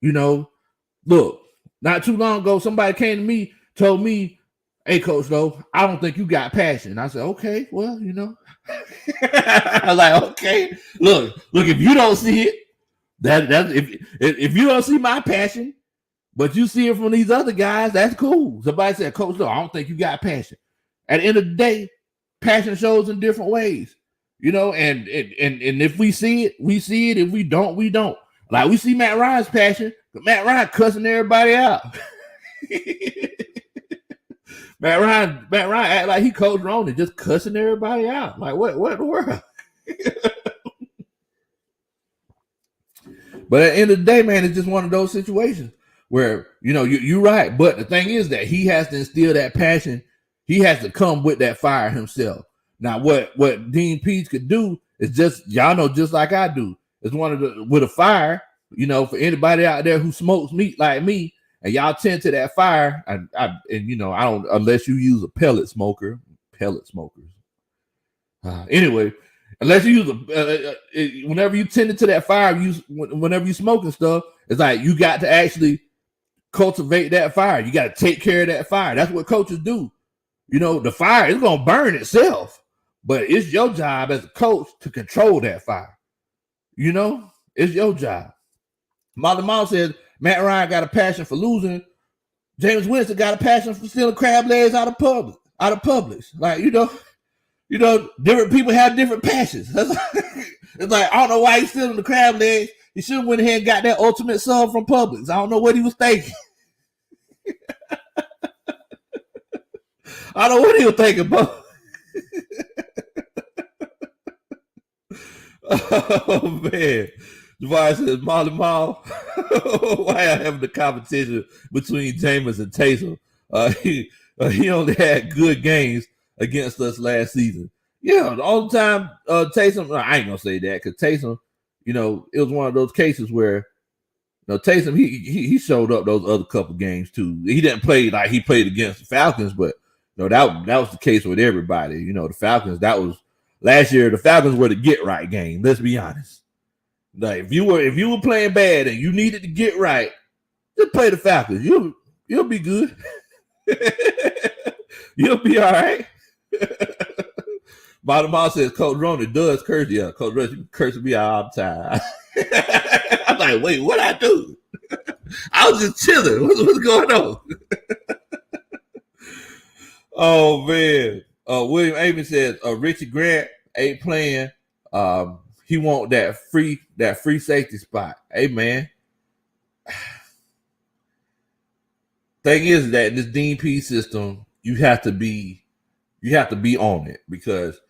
You know, look, not too long ago, somebody came to me, told me, "Hey, Coach Lowe, I don't think you got passion." I said, "Okay, well, you know." I was like, "Okay, look, if you don't see it, that's if you don't see my passion, but you see it from these other guys, that's cool." Somebody said, "Coach Lowe, I don't think you got passion." At the end of the day, passion shows in different ways, you know. And if we see it, we see it. If we don't, we don't. Like we see Matt Ryan's passion, but Matt Ryan cussing everybody out. Matt Ryan act like he coached wrong and just cussing everybody out. Like what in the world? But at the end of the day, man, it's just one of those situations where, you know, you're right. But the thing is that he has to instill that passion. He has to come with that fire himself. Now, what Dean Pease could do is just, y'all know, just like I do. It's with a fire, you know, for anybody out there who smokes meat like me, and y'all tend to that fire, and you know, I don't, unless you use a pellet smokers. Anyway, unless you use whenever you tend to that fire, whenever you smoking stuff, it's like you got to actually cultivate that fire. You got to take care of that fire. That's what coaches do. You know, the fire is gonna burn itself, but it's your job as a coach to control that fire. You know, it's your job. Molly Mom says Matt Ryan got a passion for losing. James Winston got a passion for stealing crab legs out of Publix. Like, you know, different people have different passions. It's like, I don't know why he's stealing the crab legs. He should have went ahead and got that ultimate sub from Publix. I don't know what he was thinking. I don't know what he was thinking, bro. Oh, man. Javon says, Molly Mall, why are having the competition between Jameis and Taysom? He only had good games against us last season. Yeah, all the time, Taysom, I ain't going to say that because Taysom, you know, it was one of those cases where, you know, Taysom, he showed up those other couple games too. He didn't play like he played against the Falcons, but, you know, that was the case with everybody. You know, the Falcons, that was last year, the Falcons were the get right game. Let's be honest. Like if you were playing bad and you needed to get right, just play the Falcons. You'll be good. You'll be all right. Bottom Mall says Coach Roney does curse. Yeah, Coach Roney cursing me all the time. I'm like, wait, what I do? I was just chilling. What's going on? Oh man. William Amy says Richie Grant ain't playing. He want that free safety spot. Hey man. Thing is that in this Dean P system, you have to be on it because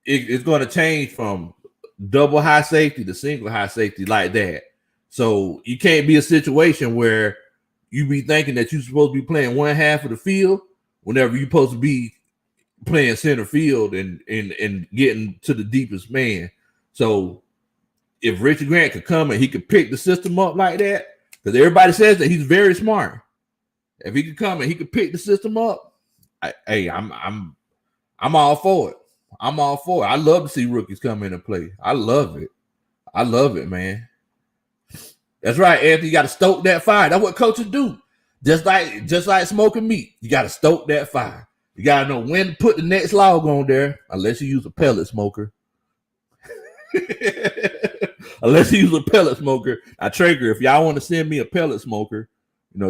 it's going to change from double high safety to single high safety like that. So you can't be a situation where you be thinking that you're supposed to be playing one half of the field whenever you're supposed to be playing center field and getting to the deepest man. So if Richard Grant could come and he could pick the system up like that, Because everybody says that he's very smart. If he could come and he could pick the system up, I'm all for it. I'm all for it. I love to see rookies come in and play. I love it. I love it, man. That's right, Anthony. You got to stoke that fire. That's what coaches do. Just like smoking meat. You got to stoke that fire. You got to know when to put the next log on there, unless you use a pellet smoker. Unless you use a pellet smoker. Now, Traeger, if y'all want to send me a pellet smoker,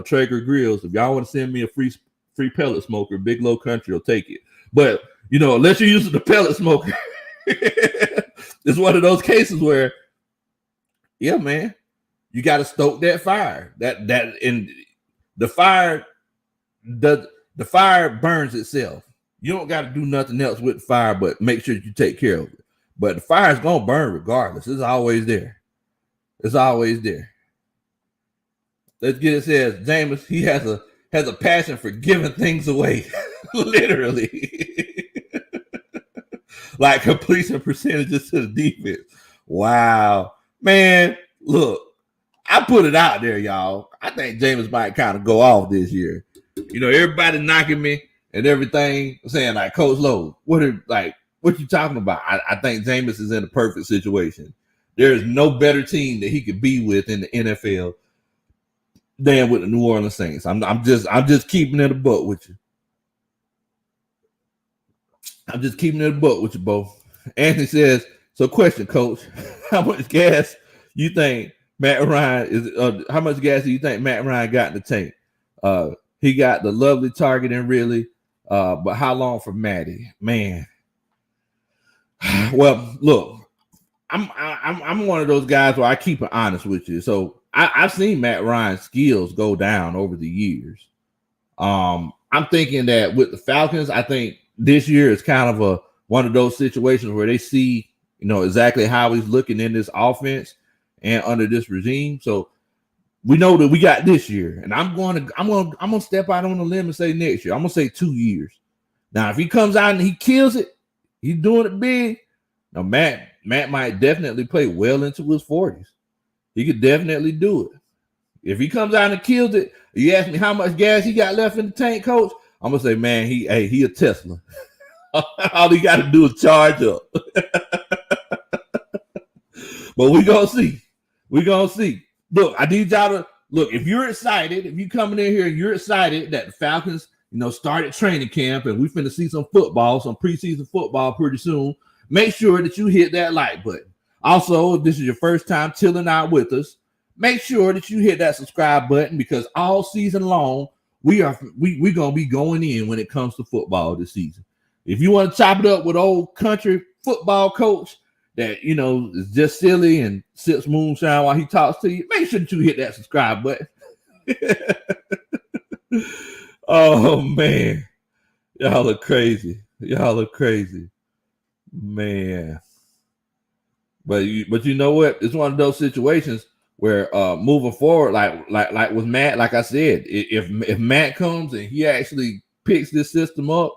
Traeger grills, if y'all want to send me a free pellet smoker, Big Low Kuntry will take it. But, unless you're using the pellet smoker, it's one of those cases where, yeah, man, you got to stoke that fire. And the fire burns itself. You don't got to do nothing else with the fire, but make sure you take care of it. But the fire is going to burn regardless. It's always there. It's always there. Let's get it. Says James, he has a passion for giving things away. Literally. Like completion percentages to the defense. Wow. Man, look, I put it out there, y'all. I think James might kind of go off this year. Everybody knocking me and everything, saying like, Coach Lowe, what you talking about? I think Jameis is in a perfect situation. There is no better team that he could be with in the NFL than with the New Orleans Saints. I'm just keeping it a buck with you. I'm just keeping it a buck with you, Bo. Anthony says, so question, Coach, how much gas you think Matt Ryan is? How much gas do you think Matt Ryan got in the tank? He got the lovely targeting, really, but how long for Matty? Man. Well, look, I'm one of those guys where I keep it honest with you. So I've seen Matt Ryan's skills go down over the years. I'm thinking that with the Falcons, I think this year is kind of one of those situations where they see, exactly how he's looking in this offense and under this regime. So we know that we got this year, and I'm gonna step out on a limb and say next year. I'm gonna say 2 years. Now, if he comes out and he kills it, he's doing it big. Now, Matt might definitely play well into his 40s. He could definitely do it. If he comes out and kills it, you ask me how much gas he got left in the tank, Coach, I'm gonna say, man, he a Tesla. All he got to do is charge up. But we gonna see. We gonna see. Look, I need y'all to look. If you're excited, if you coming in here and you're excited that the Falcons, started training camp and we finna see some preseason football pretty soon, make sure that you hit that like button. Also, if this is your first time chilling out with us, make sure that you hit that subscribe button, because all season long we gonna be going in when it comes to football this season. If you want to chop it up with old country football coach that is just silly and sips moonshine while he talks to you, make sure that you hit that subscribe button. Oh man, y'all are crazy. Y'all are crazy, man. But you know what? It's one of those situations where moving forward, like with Matt, like I said, if Matt comes and he actually picks this system up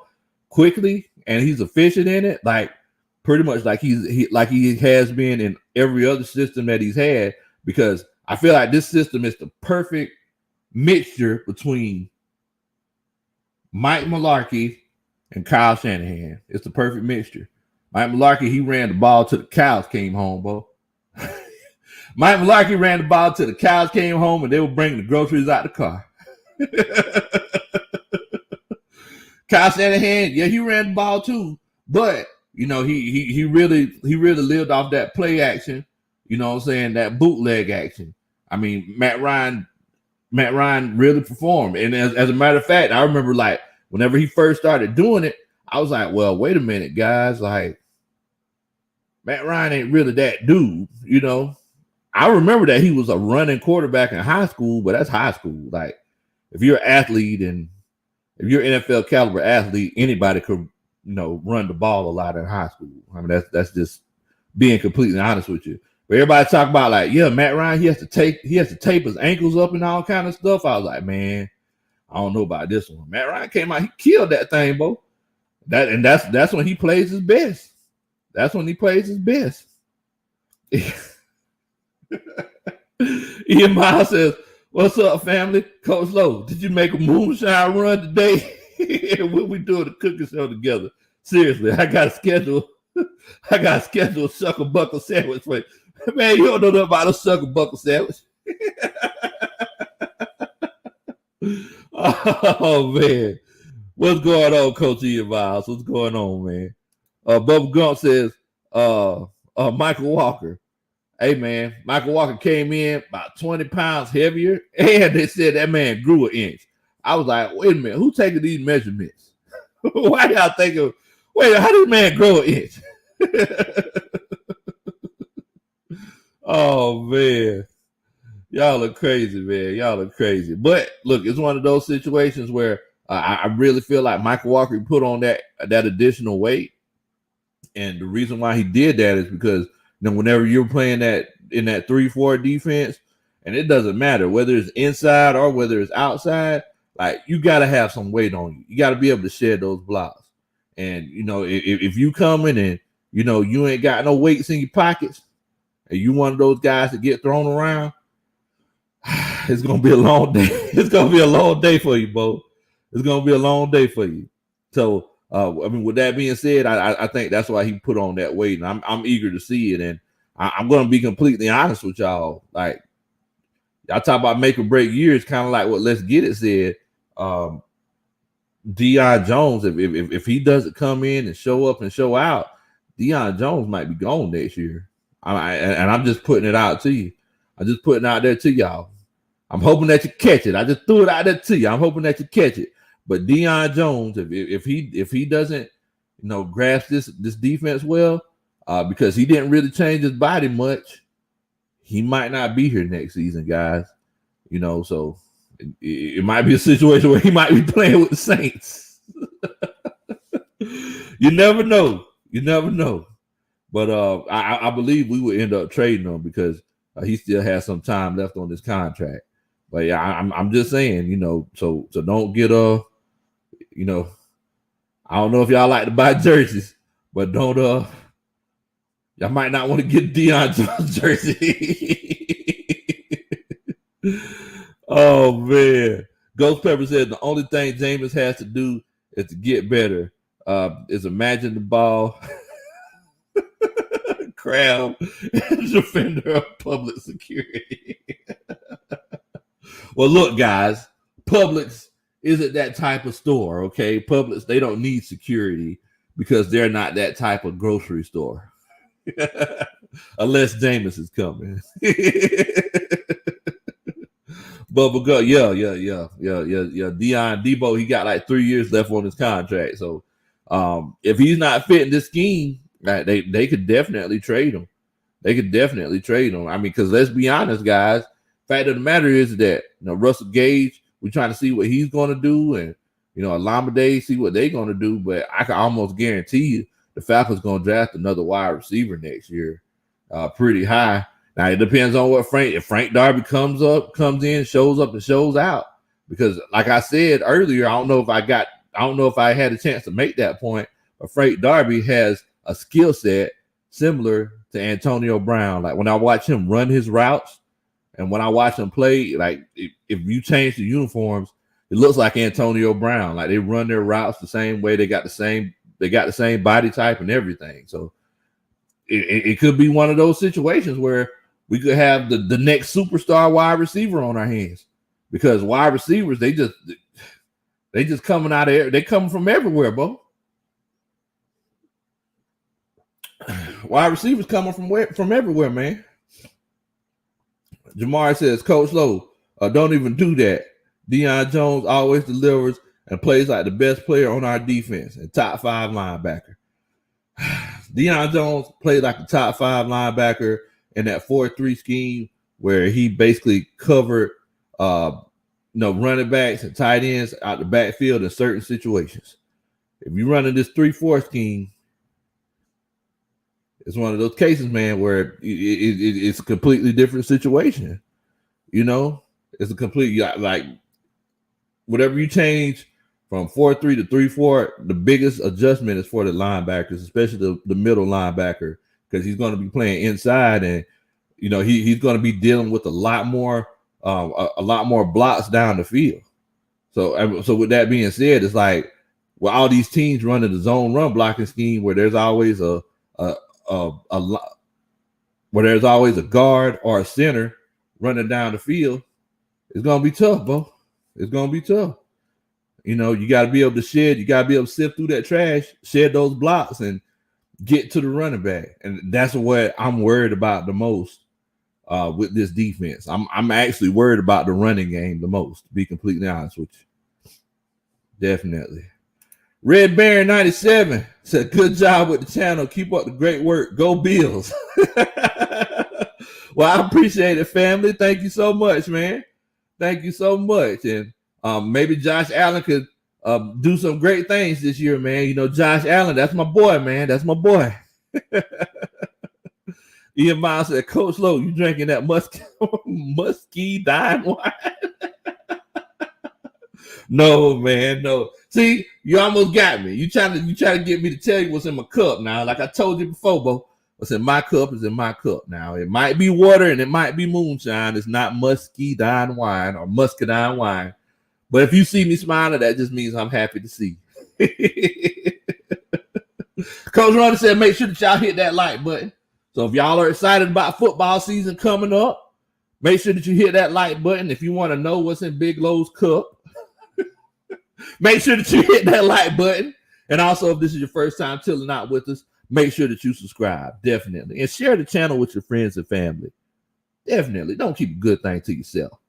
quickly and he's efficient in it, like pretty much like he has been in every other system that he's had, because I feel like this system is the perfect mixture between Mike Mularkey and Kyle Shanahan. It's the perfect mixture. Mike Mularkey, he ran the ball till the cows came home, bro. Mike Mularkey ran the ball till the cows came home and they were bringing the groceries out the car. Kyle Shanahan, yeah, he ran the ball too, but he really lived off that play action. You know what I'm saying? That bootleg action. I mean, Matt Ryan really performed. And as a matter of fact, I remember like whenever he first started doing it, I was like, well, wait a minute, guys. Like, Matt Ryan ain't really that dude, I remember that he was a running quarterback in high school, but that's high school. Like, if you're an athlete and if you're an NFL caliber athlete, anybody could, run the ball a lot in high school. I mean, that's just being completely honest with you. But everybody talk about like, yeah, Matt Ryan, he has to tape his ankles up and all kind of stuff. I was like, man, I don't know about this one. Matt Ryan came out, he killed that thing, bro. That's when he plays his best. That's when he plays his best. Ian Miles says, What's up, family? Coach Low, did you make a moonshine run today? When we doing the cooking show together? Seriously, I got scheduled a sucker buckle sandwich for you. Man, you don't know nothing about a sucker buckle sandwich. Oh man. What's going on, Coach Ian Miles? What's going on, man? Bubba Gump says, Michael Walker. Hey man, Michael Walker came in about 20 pounds heavier, and they said that man grew an inch. I was like, wait a minute, who taking these measurements? Why y'all thinking, wait, how did man grow an inch? Oh man. Y'all are crazy, man. Y'all are crazy. But look, it's one of those situations where I really feel like Michael Walker put on that additional weight. And the reason why he did that is because whenever you're playing that in that 3-4 defense, and it doesn't matter whether it's inside or whether it's outside, like you got to have some weight on you. You got to be able to shed those blocks. And, if you coming and, you ain't got no weights in your pockets and you one of those guys that get thrown around, it's going to be a long day. It's going to be a long day for you, Bo. It's going to be a long day for you. So, with that being said, I think that's why he put on that weight, and I'm eager to see it. And I'm going to be completely honest with y'all. Like, y'all talk about make or break years, kind of like what Let's Get It said. Deion Jones, if he doesn't come in and show up and show out, Deion Jones might be gone next year. And I'm just putting it out to you. I'm just putting it out there to y'all. I'm hoping that you catch it. I just threw it out there to you. I'm hoping that you catch it. But Deion Jones, if he doesn't, grasp this defense well, because he didn't really change his body much, he might not be here next season, guys. So it might be a situation where he might be playing with the Saints. You never know. You never know. But I believe we would end up trading him because he still has some time left on this contract. But yeah, I'm just saying, so don't get I don't know if y'all like to buy jerseys, but don't y'all might not want to get Deion Jones jersey. Oh man. Ghost Pepper said the only thing Jameis has to do is to get better. Is imagine the ball. Crab defender of public security. Well, look, guys, Publix isn't that type of store, okay? Publix, they don't need security because they're not that type of grocery store. Unless Jameis is coming. But yeah. Debo, he got like 3 years left on his contract. So if he's not fitting this scheme, they could definitely trade him. They could definitely trade him. I mean, because let's be honest, guys. Fact of the matter is that Russell Gage, we're trying to see what he's going to do, and Alameda, see what they're going to do. But I can almost guarantee you the Falcons going to draft another wide receiver next year, pretty high. Now it depends on what if Frank Darby comes in, shows up, and shows out. Because like I said earlier, I don't know if I had a chance to make that point, but Frank Darby has a skill set similar to Antonio Brown. Like when I watch him run his routes and when I watch him play, like if you change the uniforms, it looks like Antonio Brown. Like they run their routes the same way. They got the same body type and everything. So it could be one of those situations where we could have the next superstar wide receiver on our hands, because wide receivers, they just coming out of there. They coming from everywhere, bro. Wide receivers coming from everywhere, man. Jamar says, Coach Lowe, don't even do that. Deion Jones always delivers and plays like the best player on our defense and top 5 linebacker. Deion Jones played like the top 5 linebacker in that 4-3 scheme where he basically covered running backs and tight ends out the backfield in certain situations. If you're running this 3-4 scheme, it's one of those cases, man, where it's a completely different situation. It's a complete, like, whatever you change from 4-3 to 3-4, the biggest adjustment is for the linebackers, especially the middle linebacker, because he's going to be playing inside, and he's going to be dealing with a lot more a lot more blocks down the field. So with that being said, it's like with all these teams running the zone run blocking scheme where there's always a where there's always a guard or a center running down the field, it's gonna be tough, bro. It's gonna be tough. You know, you got to be able to shed. You got to be able to sift through that trash, shed those blocks, and get to the running back. And that's what I'm worried about the most with this defense. I'm actually worried about the running game the most, to be completely honest with you. Definitely. Red Baron 97 said, good job with the channel. Keep up the great work. Go Bills. Well, I appreciate it, family. Thank you so much, man. Thank you so much. And maybe Josh Allen could do some great things this year, man. You know, Josh Allen, that's my boy, man. That's my boy. Ian Miles said, Coach Lowe, you drinking that musky dime wine? No, man, no. See, you almost got me. You trying to get me to tell you what's in my cup now. Like I told you before, Bo. What's in my cup is in my cup now. It might be water and it might be moonshine. It's not muscadine wine or muscadine wine. But if you see me smiling, that just means I'm happy to see you. Coach Ronnie said, make sure that y'all hit that like button. So if y'all are excited about football season coming up, make sure that you hit that like button. If you want to know what's in Big Low's cup, make sure that you hit that like button. And also, if this is your first time chilling out with us, make sure that you subscribe, definitely. And share the channel with your friends and family. Definitely. Don't keep a good thing to yourself.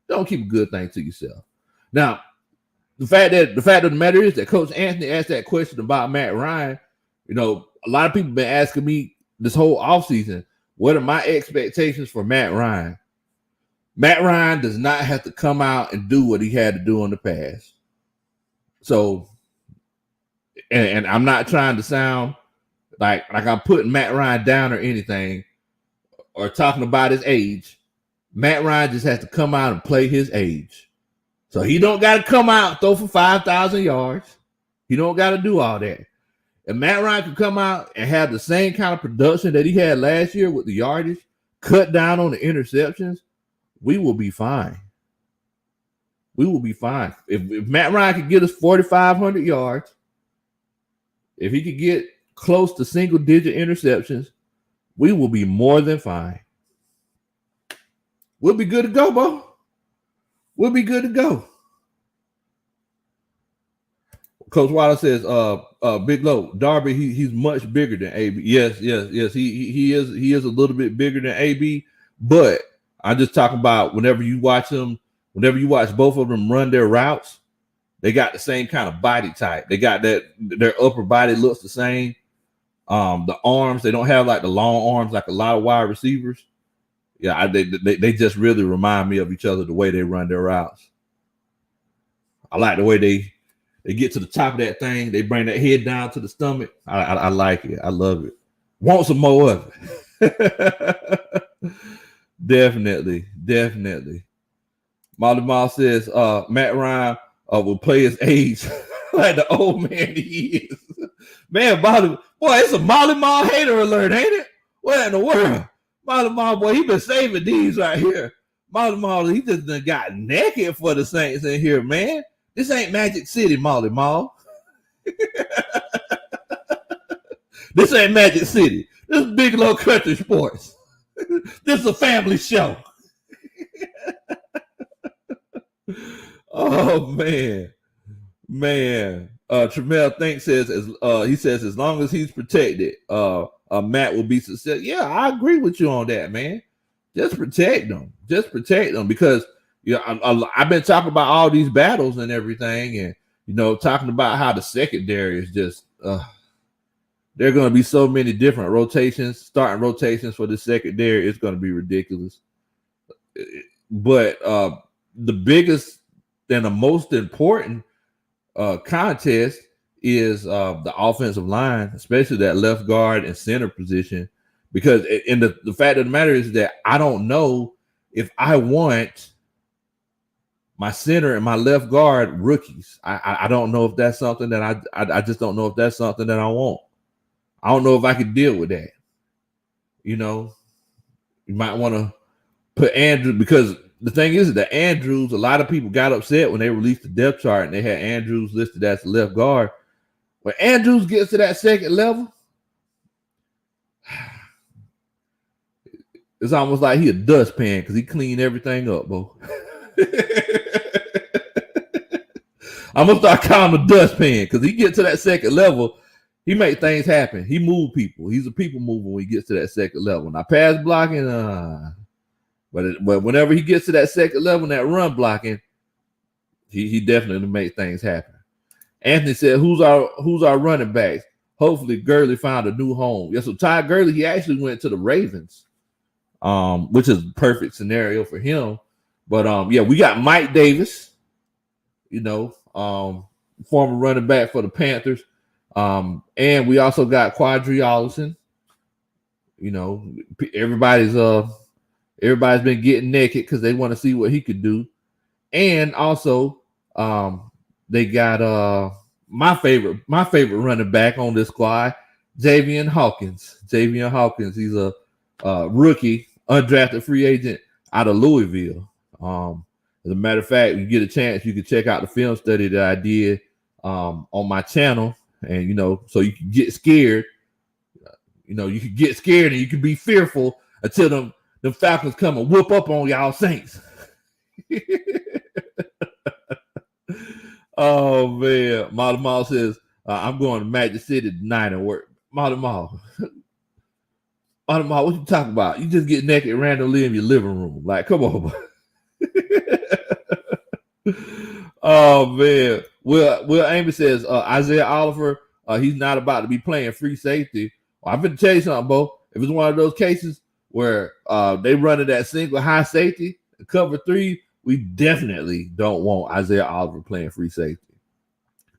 Don't keep a good thing to yourself. Now, the fact of the matter is that Coach Anthony asked that question about Matt Ryan. You know, a lot of people have been asking me this whole offseason, what are my expectations for Matt Ryan? Matt Ryan does not have to come out and do what he had to do in the past. So, and I'm not trying to sound like I'm putting Matt Ryan down or anything or talking about his age. Matt Ryan just has to come out and play his age. So he don't got to come out and throw for 5,000 yards. He don't got to do all that. And Matt Ryan can come out and have the same kind of production that he had last year with the yardage, cut down on the interceptions, we will be fine. We will be fine. If Matt Ryan could get us 4,500 yards, if he could get close to single-digit interceptions, we will be more than fine. We'll be good to go, Bo. We'll be good to go. Coach Wilder says, Big Low, Darby, he's much bigger than AB. Yes. He is a little bit bigger than AB, but I'm just talking about whenever you watch both of them run their routes, they got the same kind of body type. They got their upper body looks the same. The arms, they don't have like the long arms like a lot of wide receivers. Yeah, they just really remind me of each other the way they run their routes. I like the way they get to the top of that thing. They bring that head down to the stomach. I like it. I love it. Want some more of it. Definitely. Molly Mall says Matt Ryan will play his age like the old man he is. Man, Molly, boy, it's a Molly Mall hater alert, ain't it? What in the world? Molly Mall, boy, he been saving these right here. Molly Mall, he just done got naked for the Saints in here, man. This ain't Magic City, Molly Mall. This ain't Magic City. This is Big Low Kuntry Sports. This is a family show. Oh, man. Tremel Think says, he says, as long as he's protected, Matt will be successful. Yeah, I agree with you on that, man. Just protect them. Because I've been talking about all these battles and everything, and talking about how the secondary is just there are going to be so many different starting rotations for the secondary. It's going to be ridiculous. But the biggest and the most important contest is the offensive line, especially that left guard and center position, because the fact of the matter is that I don't know if I want my center and my left guard rookies. I don't know if that's something that I just don't know if that's something that I want. I don't know if I could deal with that. You might want to put Andrew, because the thing is that Andrews, a lot of people got upset when they released the depth chart and they had Andrews listed as the left guard. When Andrews gets to that second level, it's almost like he a dustpan because he cleaned everything up, bro. I'm gonna start calling him a dustpan because he get to that second level, he make things happen. He move people. He's a people mover when he gets to that second level. Now pass blocking, but whenever he gets to that second level, that run blocking, he definitely makes things happen. Anthony said, "Who's our running backs? Hopefully, Gurley found a new home." Yeah, so Ty Gurley, he actually went to the Ravens, which is a perfect scenario for him. But yeah, we got Mike Davis, former running back for the Panthers, and we also got Quadri Allison. Everybody's been getting naked because they want to see what he could do, and also they got my favorite running back on this squad, Javian Hawkins. Javian Hawkins, he's a rookie, undrafted free agent out of Louisville. As a matter of fact, if you get a chance, you can check out the film study that I did on my channel, and so you can get scared. You can get scared and you can be fearful until them Falcons come and whoop up on y'all Saints. Oh man, Mal says I'm going to Magic City tonight and work. Mal, what you talking about? You just get naked randomly in your living room. Like, come on. Oh man. Will Amy says Isaiah Oliver, he's not about to be playing free safety. Well, I'm gonna tell you something, Bo. If it's one of those cases where they running that single high safety, cover 3, we definitely don't want Isaiah Oliver playing free safety.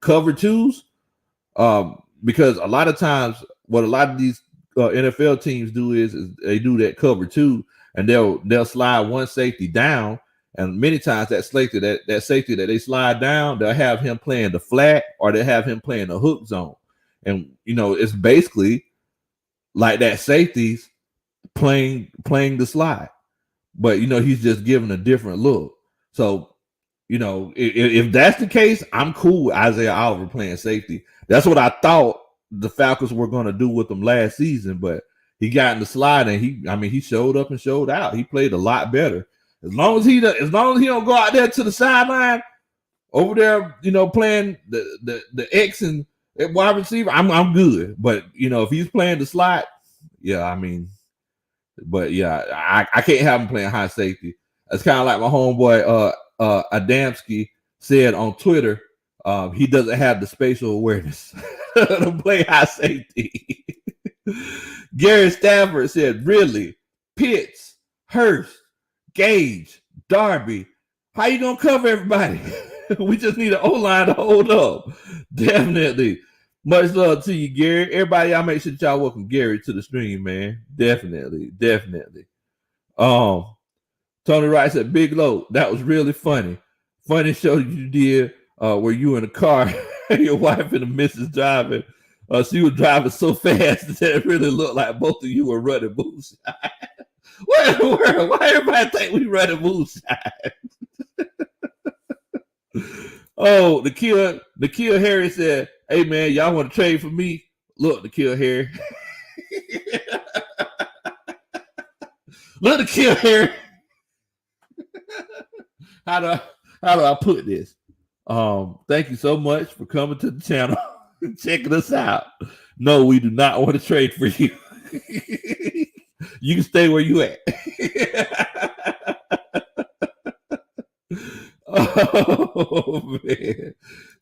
Cover 2s, because a lot of times what a lot of these NFL teams do is they do that cover 2, and they'll slide one safety down, and many times that safety that they slide down, they'll have him playing the flat or they'll have him playing the hook zone, and it's basically like that safety's playing the slide, but he's just giving a different look. So if that's the case, I'm cool with Isaiah Oliver playing safety. That's what I thought the Falcons were going to do with him last season, but he got in the slide and he showed up and showed out. He played a lot better. As long as he don't go out there to the sideline over there, playing the X and wide receiver, I'm good. But if he's playing the slot, yeah, but yeah, I can't have him playing high safety. It's kind of like my homeboy Adamski said on Twitter. He doesn't have the spatial awareness to play high safety. Gary Stafford said, "Really, Pitts, Hurst, Gage, Darby, how you gonna cover everybody? We just need an O-line to hold up." Definitely. Much love to you, Gary. Everybody, y'all make sure that y'all welcome Gary to the stream, man. Definitely. Tony Wright said, "Big Low, that was really funny. Funny show you did where you in a car, your wife and the missus driving. She was driving so fast that it really looked like both of you were running moonshine." What in the world? Why everybody think we running moonshine? Oh, the kill Harry said, "Hey man, y'all want to trade for me?" Look, the kill Harry. Look, the kill Harry. How do I put this? Thank you so much for coming to the channel and checking us out. No, we do not want to trade for you. You can stay where you at. Oh man.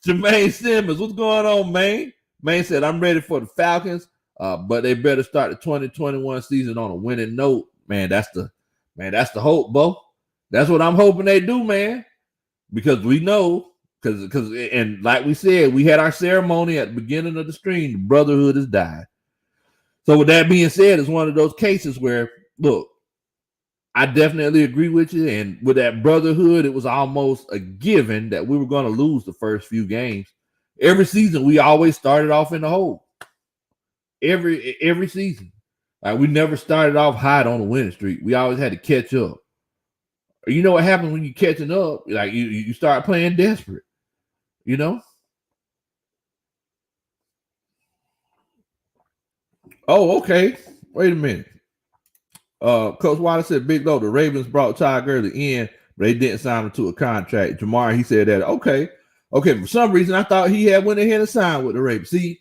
Jermaine Simmons, what's going on, man? Man said, "I'm ready for the Falcons, but they better start the 2021 season on a winning note." Man, that's the hope, Bo. That's what I'm hoping they do, man. Because we know, because and like we said, we had our ceremony at the beginning of the stream. The brotherhood has died. So with that being said, it's one of those cases where, look, I definitely agree with you. And with that brotherhood, it was almost a given that we were going to lose the first few games. Every season, we always started off in the hole. Every season. Like, we never started off hot on a winning streak. We always had to catch up. You know what happens when you catching up? Like you start playing desperate, you know? Oh, okay. Wait a minute. Coach Wallace said Big Low, the Ravens brought Todd Gurley in, but they didn't sign him to a contract. Jamar, he said that. Okay. For some reason, I thought he had went ahead and signed with the Ravens. See,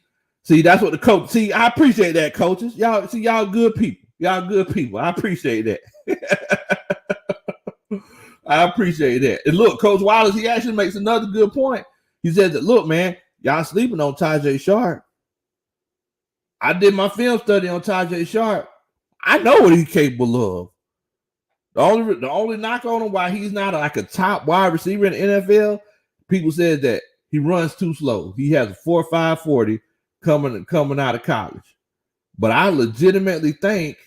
that's what the coach. See, I appreciate that, coaches. Y'all good people. Y'all good people. I appreciate that. I appreciate that. And look, Coach Wallace, he actually makes another good point. He says that, look, man, y'all sleeping on Tajay Sharp. I did my film study on Tajay Sharp. I know what he's capable of. The only knock on him why he's not like a top wide receiver in the NFL, people said that he runs too slow. He has a 4.5 40 coming out of college. But I legitimately think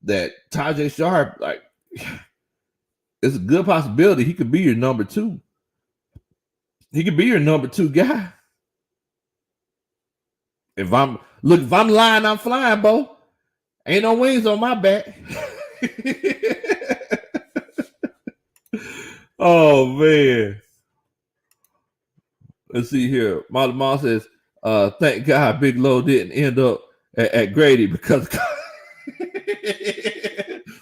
that Tajay Sharp, like, it's a good possibility he could be your number two. He could be your number two guy. If I'm lying, I'm flying, Bo. Ain't no wings on my back. Oh man. Let's see here. Molly Mall says, thank God Big Low didn't end up at Grady because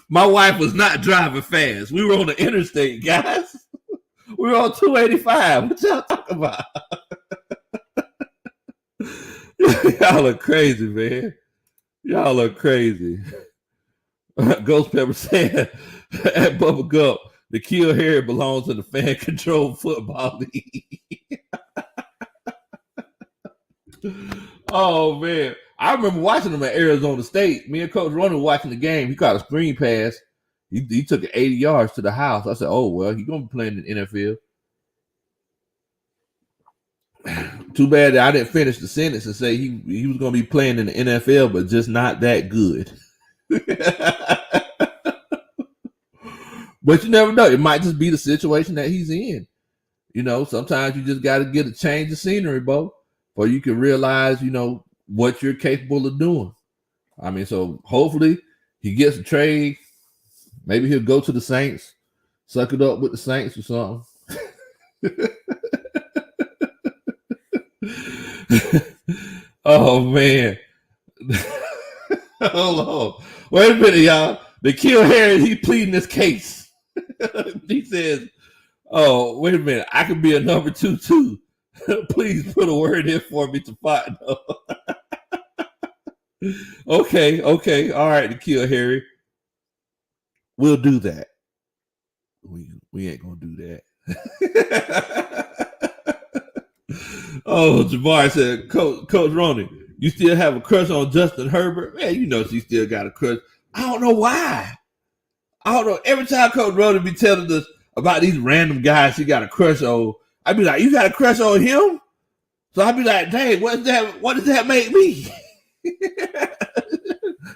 my wife was not driving fast. We were on the interstate, guys. We were on 285. What y'all talking about? Y'all are crazy, man. Y'all are crazy. Ghost Pepper said at Bubba Gump, the Kill Harry belongs in the fan controlled football league. Oh man. I remember watching him at Arizona State. Me and Coach Ronnie were watching the game. He caught a screen pass. He took it 80 yards to the house. I said, oh well, he's gonna be playing in the NFL. Too bad that I didn't finish the sentence and say he was going to be playing in the NFL, but just not that good. But you never know. It might just be the situation that he's in. You know, sometimes you just got to get a change of scenery, Bo, or you can realize, you know, what you're capable of doing. I mean, so hopefully he gets a trade. Maybe he'll go to the Saints, suck it up with the Saints or something. Oh man. Hold on. Wait a minute, y'all. The Kill Harry, he pleading this case. He says, oh, wait a minute. I could be a number 2 too. Please put a word in for me to find out. Okay. All right, the Kill Harry. We'll do that. We ain't gonna do that. Oh, Jabbar said, Coach Ronnie, you still have a crush on Justin Herbert? Man, you know she still got a crush. I don't know why. I don't know. Every time Coach Ronnie be telling us about these random guys she got a crush on, I'd be like, you got a crush on him? So I'd be like, dang, what does that make me?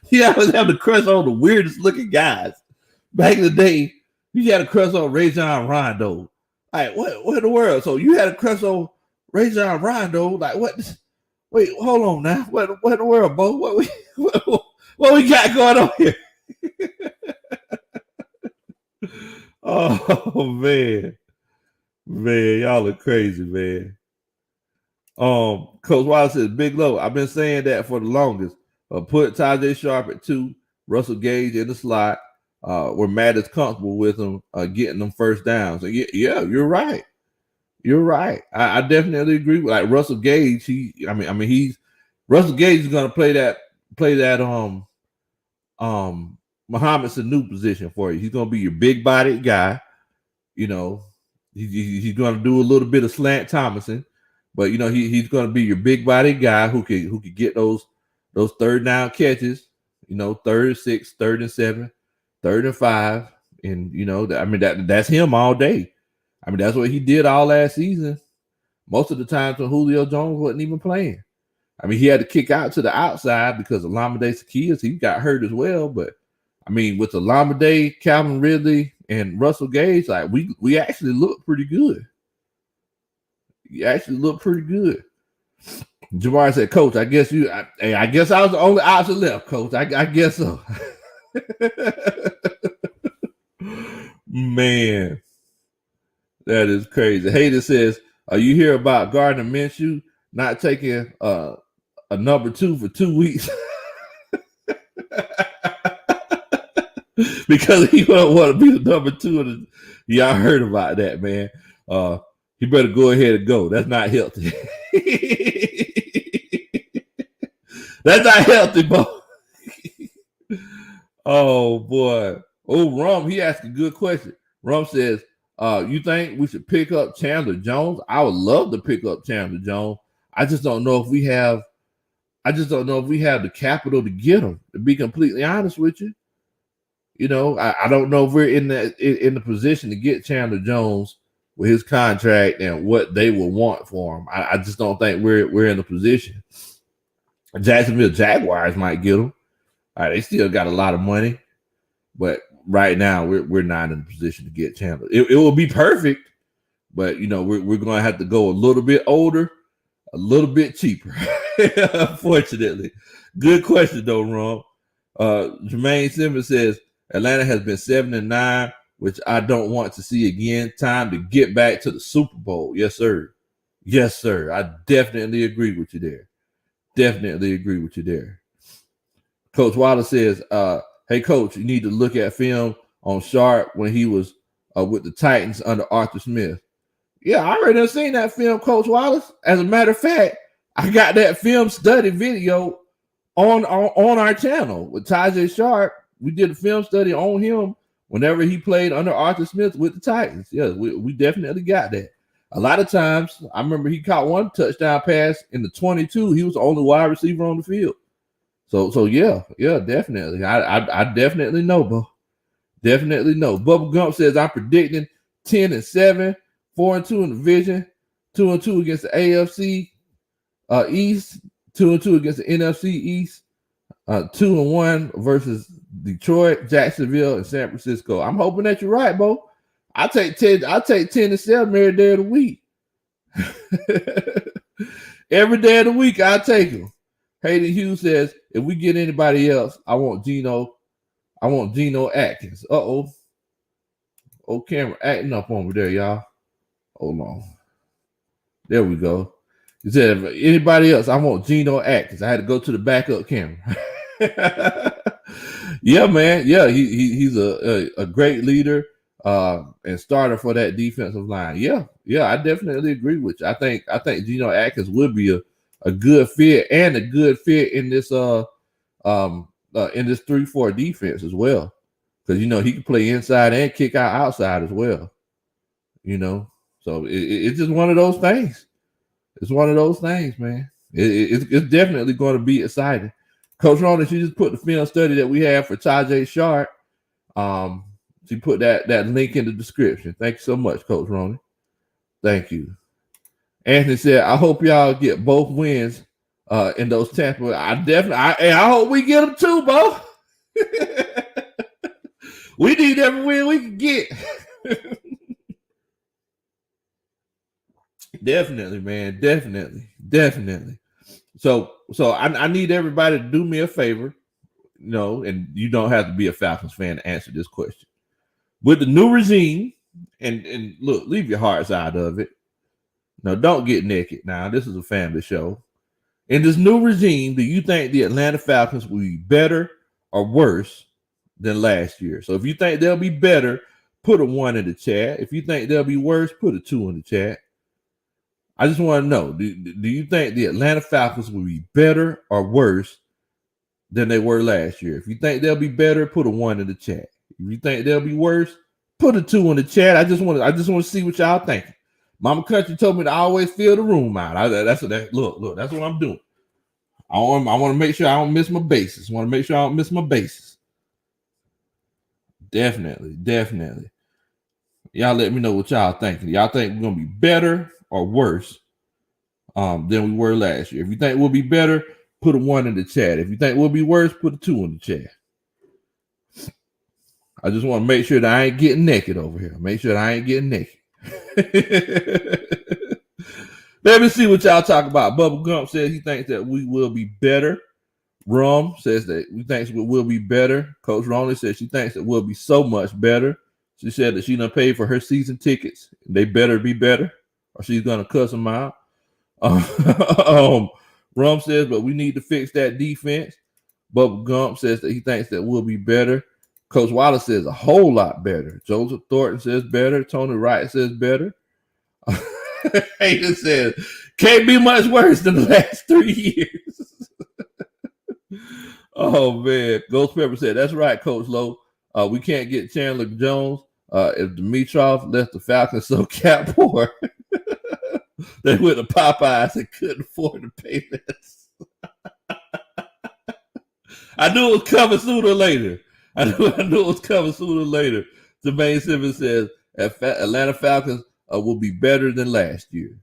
He always have the crush on the weirdest looking guys. Back in the day, you had a crush on Rajon Rondo. Like, what in the world? So you had a crush on Rajon Rondo? Like, what? Wait, hold on now. What in the world, Bo? What we got going on here? Oh man, y'all are crazy, man. Coach Wallace says, Big Low, I've been saying that for the longest. Put Tajay Sharp at 2, Russell Gage in the slot, where Matt is comfortable with him getting them first downs. So yeah, you're right. You're right. I definitely agree with like Russell Gage. Russell Gage is gonna play that Mohamed Sanu position for you. He's gonna be your big bodied guy. You know, he's gonna do a little bit of slant Thomason, but you know, he's gonna be your big bodied guy who could get those third down catches, you know, 3rd and 6, 3rd and 7, 3rd and 5. And you know, that's him all day. I mean, that's what he did all last season. Most of the times when Julio Jones wasn't even playing. I mean, he had to kick out to the outside because Olamide Zaccheaus, he got hurt as well. But I mean, with Olamide, Calvin Ridley, and Russell Gage, like we actually look pretty good. You actually look pretty good. Jabari said, Coach, I guess I was the only option left, Coach. I guess so. Man, that is crazy. Hayden says, you hear about Gardner Minshew not taking a number 2 for 2 weeks because he don't want to be the number 2. Y'all heard about that, man. He better go ahead and go. That's not healthy. That's not healthy, bro. Oh, boy. Oh, Rum, he asked a good question. Rum says, you think we should pick up Chandler Jones? I would love to pick up Chandler Jones. I just don't know if we have the capital to get him, to be completely honest with you. You know, I don't know if we're in the position to get Chandler Jones with his contract and what they will want for him. I just don't think we're in a position. Jacksonville Jaguars might get him. All right, they still got a lot of money, but right now we're not in a position to get Chandler. It will be perfect, but you know we're going to have to go a little bit older, a little bit cheaper. Unfortunately, good question though, Ron. Jermaine Simmons says Atlanta has been 7-9, which I don't want to see again. Time to get back to the Super Bowl. Yes, sir. Yes, sir. I definitely agree with you there. Definitely agree with you there. Coach Wallace says, hey, Coach, you need to look at film on Sharp when he was with the Titans under Arthur Smith. Yeah, I already done seen that film, Coach Wallace. As a matter of fact, I got that film study video on our channel with Tajay Sharp. We did a film study on him whenever he played under Arthur Smith with the Titans. Yeah, we definitely got that. A lot of times, I remember he caught one touchdown pass in the 22. He was the only wide receiver on the field. So yeah, definitely. I definitely know, bro. Definitely know. Bubba Gump says I'm predicting 10-7, 4-2 in the division, 2-2 against the AFC East, 2-2 against the NFC East, 2-1 versus Detroit, Jacksonville, and San Francisco. I'm hoping that you're right, bro. I take 10-7 every day of the week. Every day of the week, I take them. Hayden Hughes says, if we get anybody else, I want Geno Atkins. Oh, camera acting up over there, y'all. Hold on. There we go. He said, if anybody else, I want Geno Atkins. I had to go to the backup camera. Yeah, man. Yeah, he's a great leader and starter for that defensive line. Yeah, I definitely agree with you. I think Geno Atkins would be a good fit and a good fit in this 3-4 defense as well. Because you know he can play inside and kick out outside as well. You know, so it's just one of those things. It's one of those things, man. It's definitely going to be exciting. Coach Ronan, she just put the film study that we have for Tajay Sharp. She put that link in the description. Thank you so much, Coach Ronan. Thank you. Anthony said, I hope y'all get both wins in those Tampa. I hope we get them too, Bo. We need every win we can get. Definitely, man. Definitely. So I need everybody to do me a favor, you know, and you don't have to be a Falcons fan to answer this question. With the new regime, and look, leave your hearts out of it. No, don't get naked. Now, this is a family show. In this new regime, do you think the Atlanta Falcons will be better or worse than last year? So if you think they'll be better, put a 1 in the chat. If you think they'll be worse, put a 2 in the chat. I just want to know, do you think the Atlanta Falcons will be better or worse than they were last year? If you think they'll be better, put a 1 in the chat. If you think they'll be worse, put a 2 in the chat. I just want to see what y'all thinking. Mama Country told me to always fill the room out. Look, that's what I'm doing. I want to make sure I don't miss my bases. Definitely. Y'all let me know what y'all thinking. Y'all think we're gonna be better or worse than we were last year? If you think we'll be better, put a 1 in the chat. If you think we'll be worse, put a 2 in the chat. I just want to make sure that I ain't getting naked over here. Let me see what y'all talk about. Bubba Gump says he thinks that we will be better. Rum says that we think we will be better. Coach Ronley says she thinks that we'll be so much better. She said that she done paid for her season tickets. They better be better, or she's gonna cuss them out. Rum says, but we need to fix that defense. Bubba Gump says that he thinks that we'll be better. Coach Wallace says a whole lot better. Joseph Thornton says better. Tony Wright says better. Hayden says, can't be much worse than the last 3 years. Oh, man. Ghost Pepper said, that's right, Coach Lowe. We can't get Chandler Jones. If Dimitrov left the Falcons so cap poor, they went to Popeyes and couldn't afford to pay less. I knew it was coming sooner or later. I knew it was coming sooner or later. Jermaine Simmons says, Atlanta Falcons will be better than last year.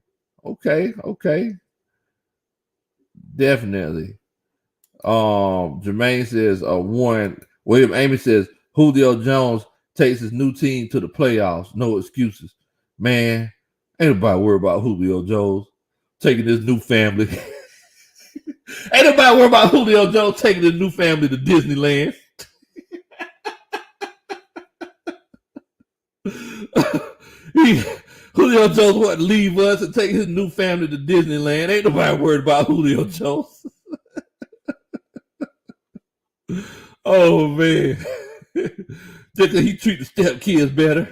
Okay. Definitely. Jermaine says, one. William Amy says, Julio Jones takes his new team to the playoffs. No excuses. Man, ain't nobody worried about Julio Jones taking his new family. Ain't nobody worried about Julio Jones taking his new family to Disneyland. Julio Jones wanted to leave us and take his new family to Disneyland. Ain't nobody worried about Julio Jones. Oh, man. Just he treat the step kids better.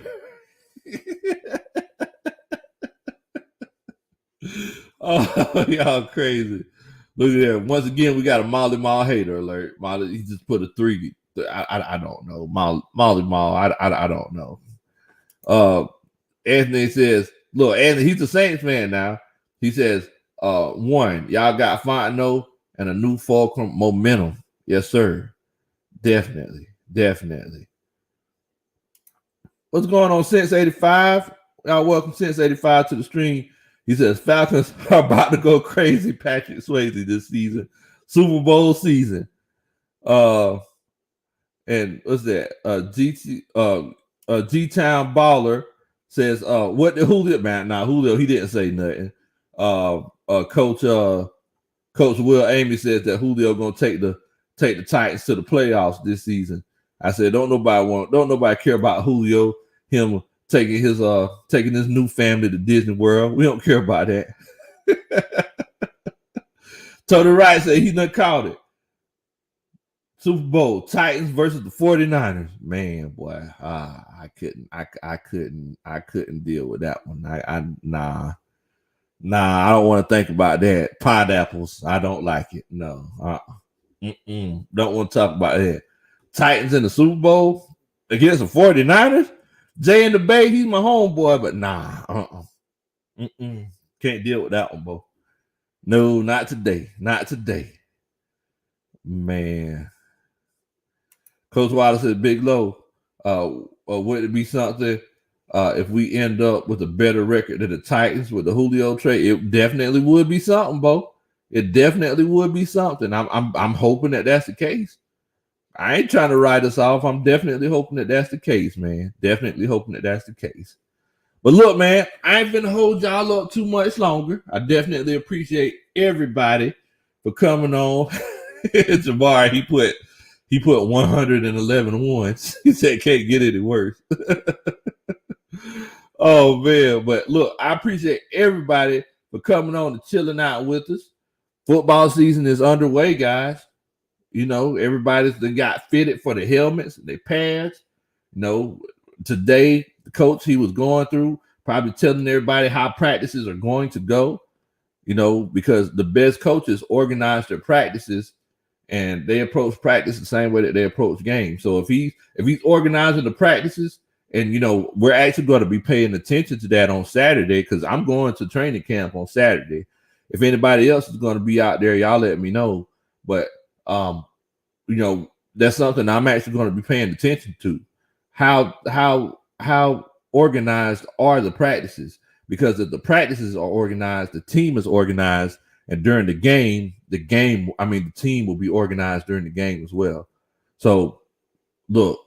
Oh, y'all crazy. Look at that. Once again, we got a Molly Mall hater alert. Molly, he just put a 3. I don't know. Molly Mall, I don't know. Anthony says, look, Anthony, he's a Saints fan now. He says, 1, y'all got Fontenot and a new Fulcrum momentum. Yes, sir. Definitely. What's going on, Since 85? Y'all welcome Since 85 to the stream. He says, Falcons are about to go crazy, Patrick Swayze, this season. Super Bowl season. And what's that? G-Town Baller says, what the Julio, man? Nah, Julio, he didn't say nothing. Coach Will Amy says that Julio gonna take the Titans to the playoffs this season. I said, don't nobody care about Julio, him taking his new family to Disney World. We don't care about that. Tony Wright said he done called it. Super Bowl, Titans versus the 49ers. Man, boy, I couldn't deal with that one. Nah, I don't want to think about that. Pineapples, I don't like it. No, don't want to talk about that. Titans in the Super Bowl against the 49ers. Jay in the Bay, he's my homeboy, but nah, can't deal with that one, bro. No, not today. Man. Coach Wallace said, Big Low, would it be something if we end up with a better record than the Titans with the Julio trade? It definitely would be something, Bo. It definitely would be something. I'm hoping that that's the case. I ain't trying to write us off. I'm definitely hoping that that's the case, man. Definitely hoping that that's the case. But look, man, I ain't gonna hold y'all up too much longer. I definitely appreciate everybody for coming on. Jabari, he put 111 ones. He said can't get any worse. Oh man, but look, I appreciate everybody for coming on and chilling out with us. Football season is underway, guys. You know, everybody's got fitted for the helmets, they pads. You know, today the coach he was going through, probably telling everybody how practices are going to go. You know, because the best coaches organize their practices and they approach practice the same way that they approach games. So if he's organizing the practices, and you know, we're actually going to be paying attention to that on Saturday because I'm going to training camp on Saturday. If anybody else is going to be out there, y'all let me know. But you know, that's something I'm actually going to be paying attention to. How organized are the practices? Because if the practices are organized, the team is organized, and during the team will be organized during the game as well. So look,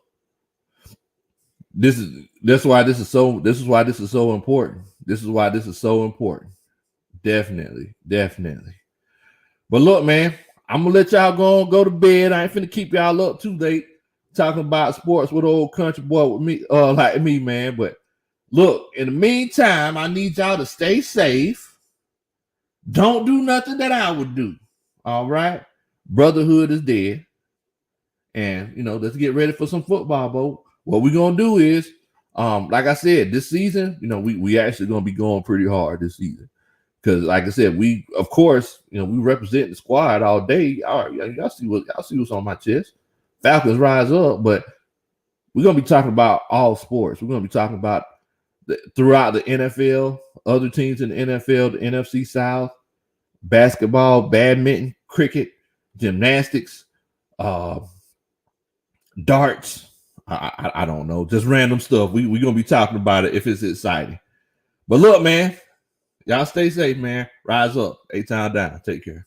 this is why this is so important. This is why this is so important. Definitely. But look, man, I'm gonna let y'all go to bed. I ain't finna keep y'all up too late. talking about sports with old country boy with me, like me, man. But look, in the meantime, I need y'all to stay safe. Don't do nothing that I would do. All right. Brotherhood is dead. And let's get ready for some football, Bo. What we're gonna do is, like I said, this season, we actually gonna be going pretty hard this season. Because, like I said, we, of course, we represent the squad all day. All right, y'all see what's on my chest. Falcons rise up, but we're gonna be talking about all sports. We're gonna be talking about throughout the NFL, other teams in the NFL, the NFC South, basketball, badminton, cricket, gymnastics, darts. I don't know, just random stuff. We're gonna be talking about it if it's exciting. But look, man. Y'all stay safe, man. Rise up. A-Town down. Take care.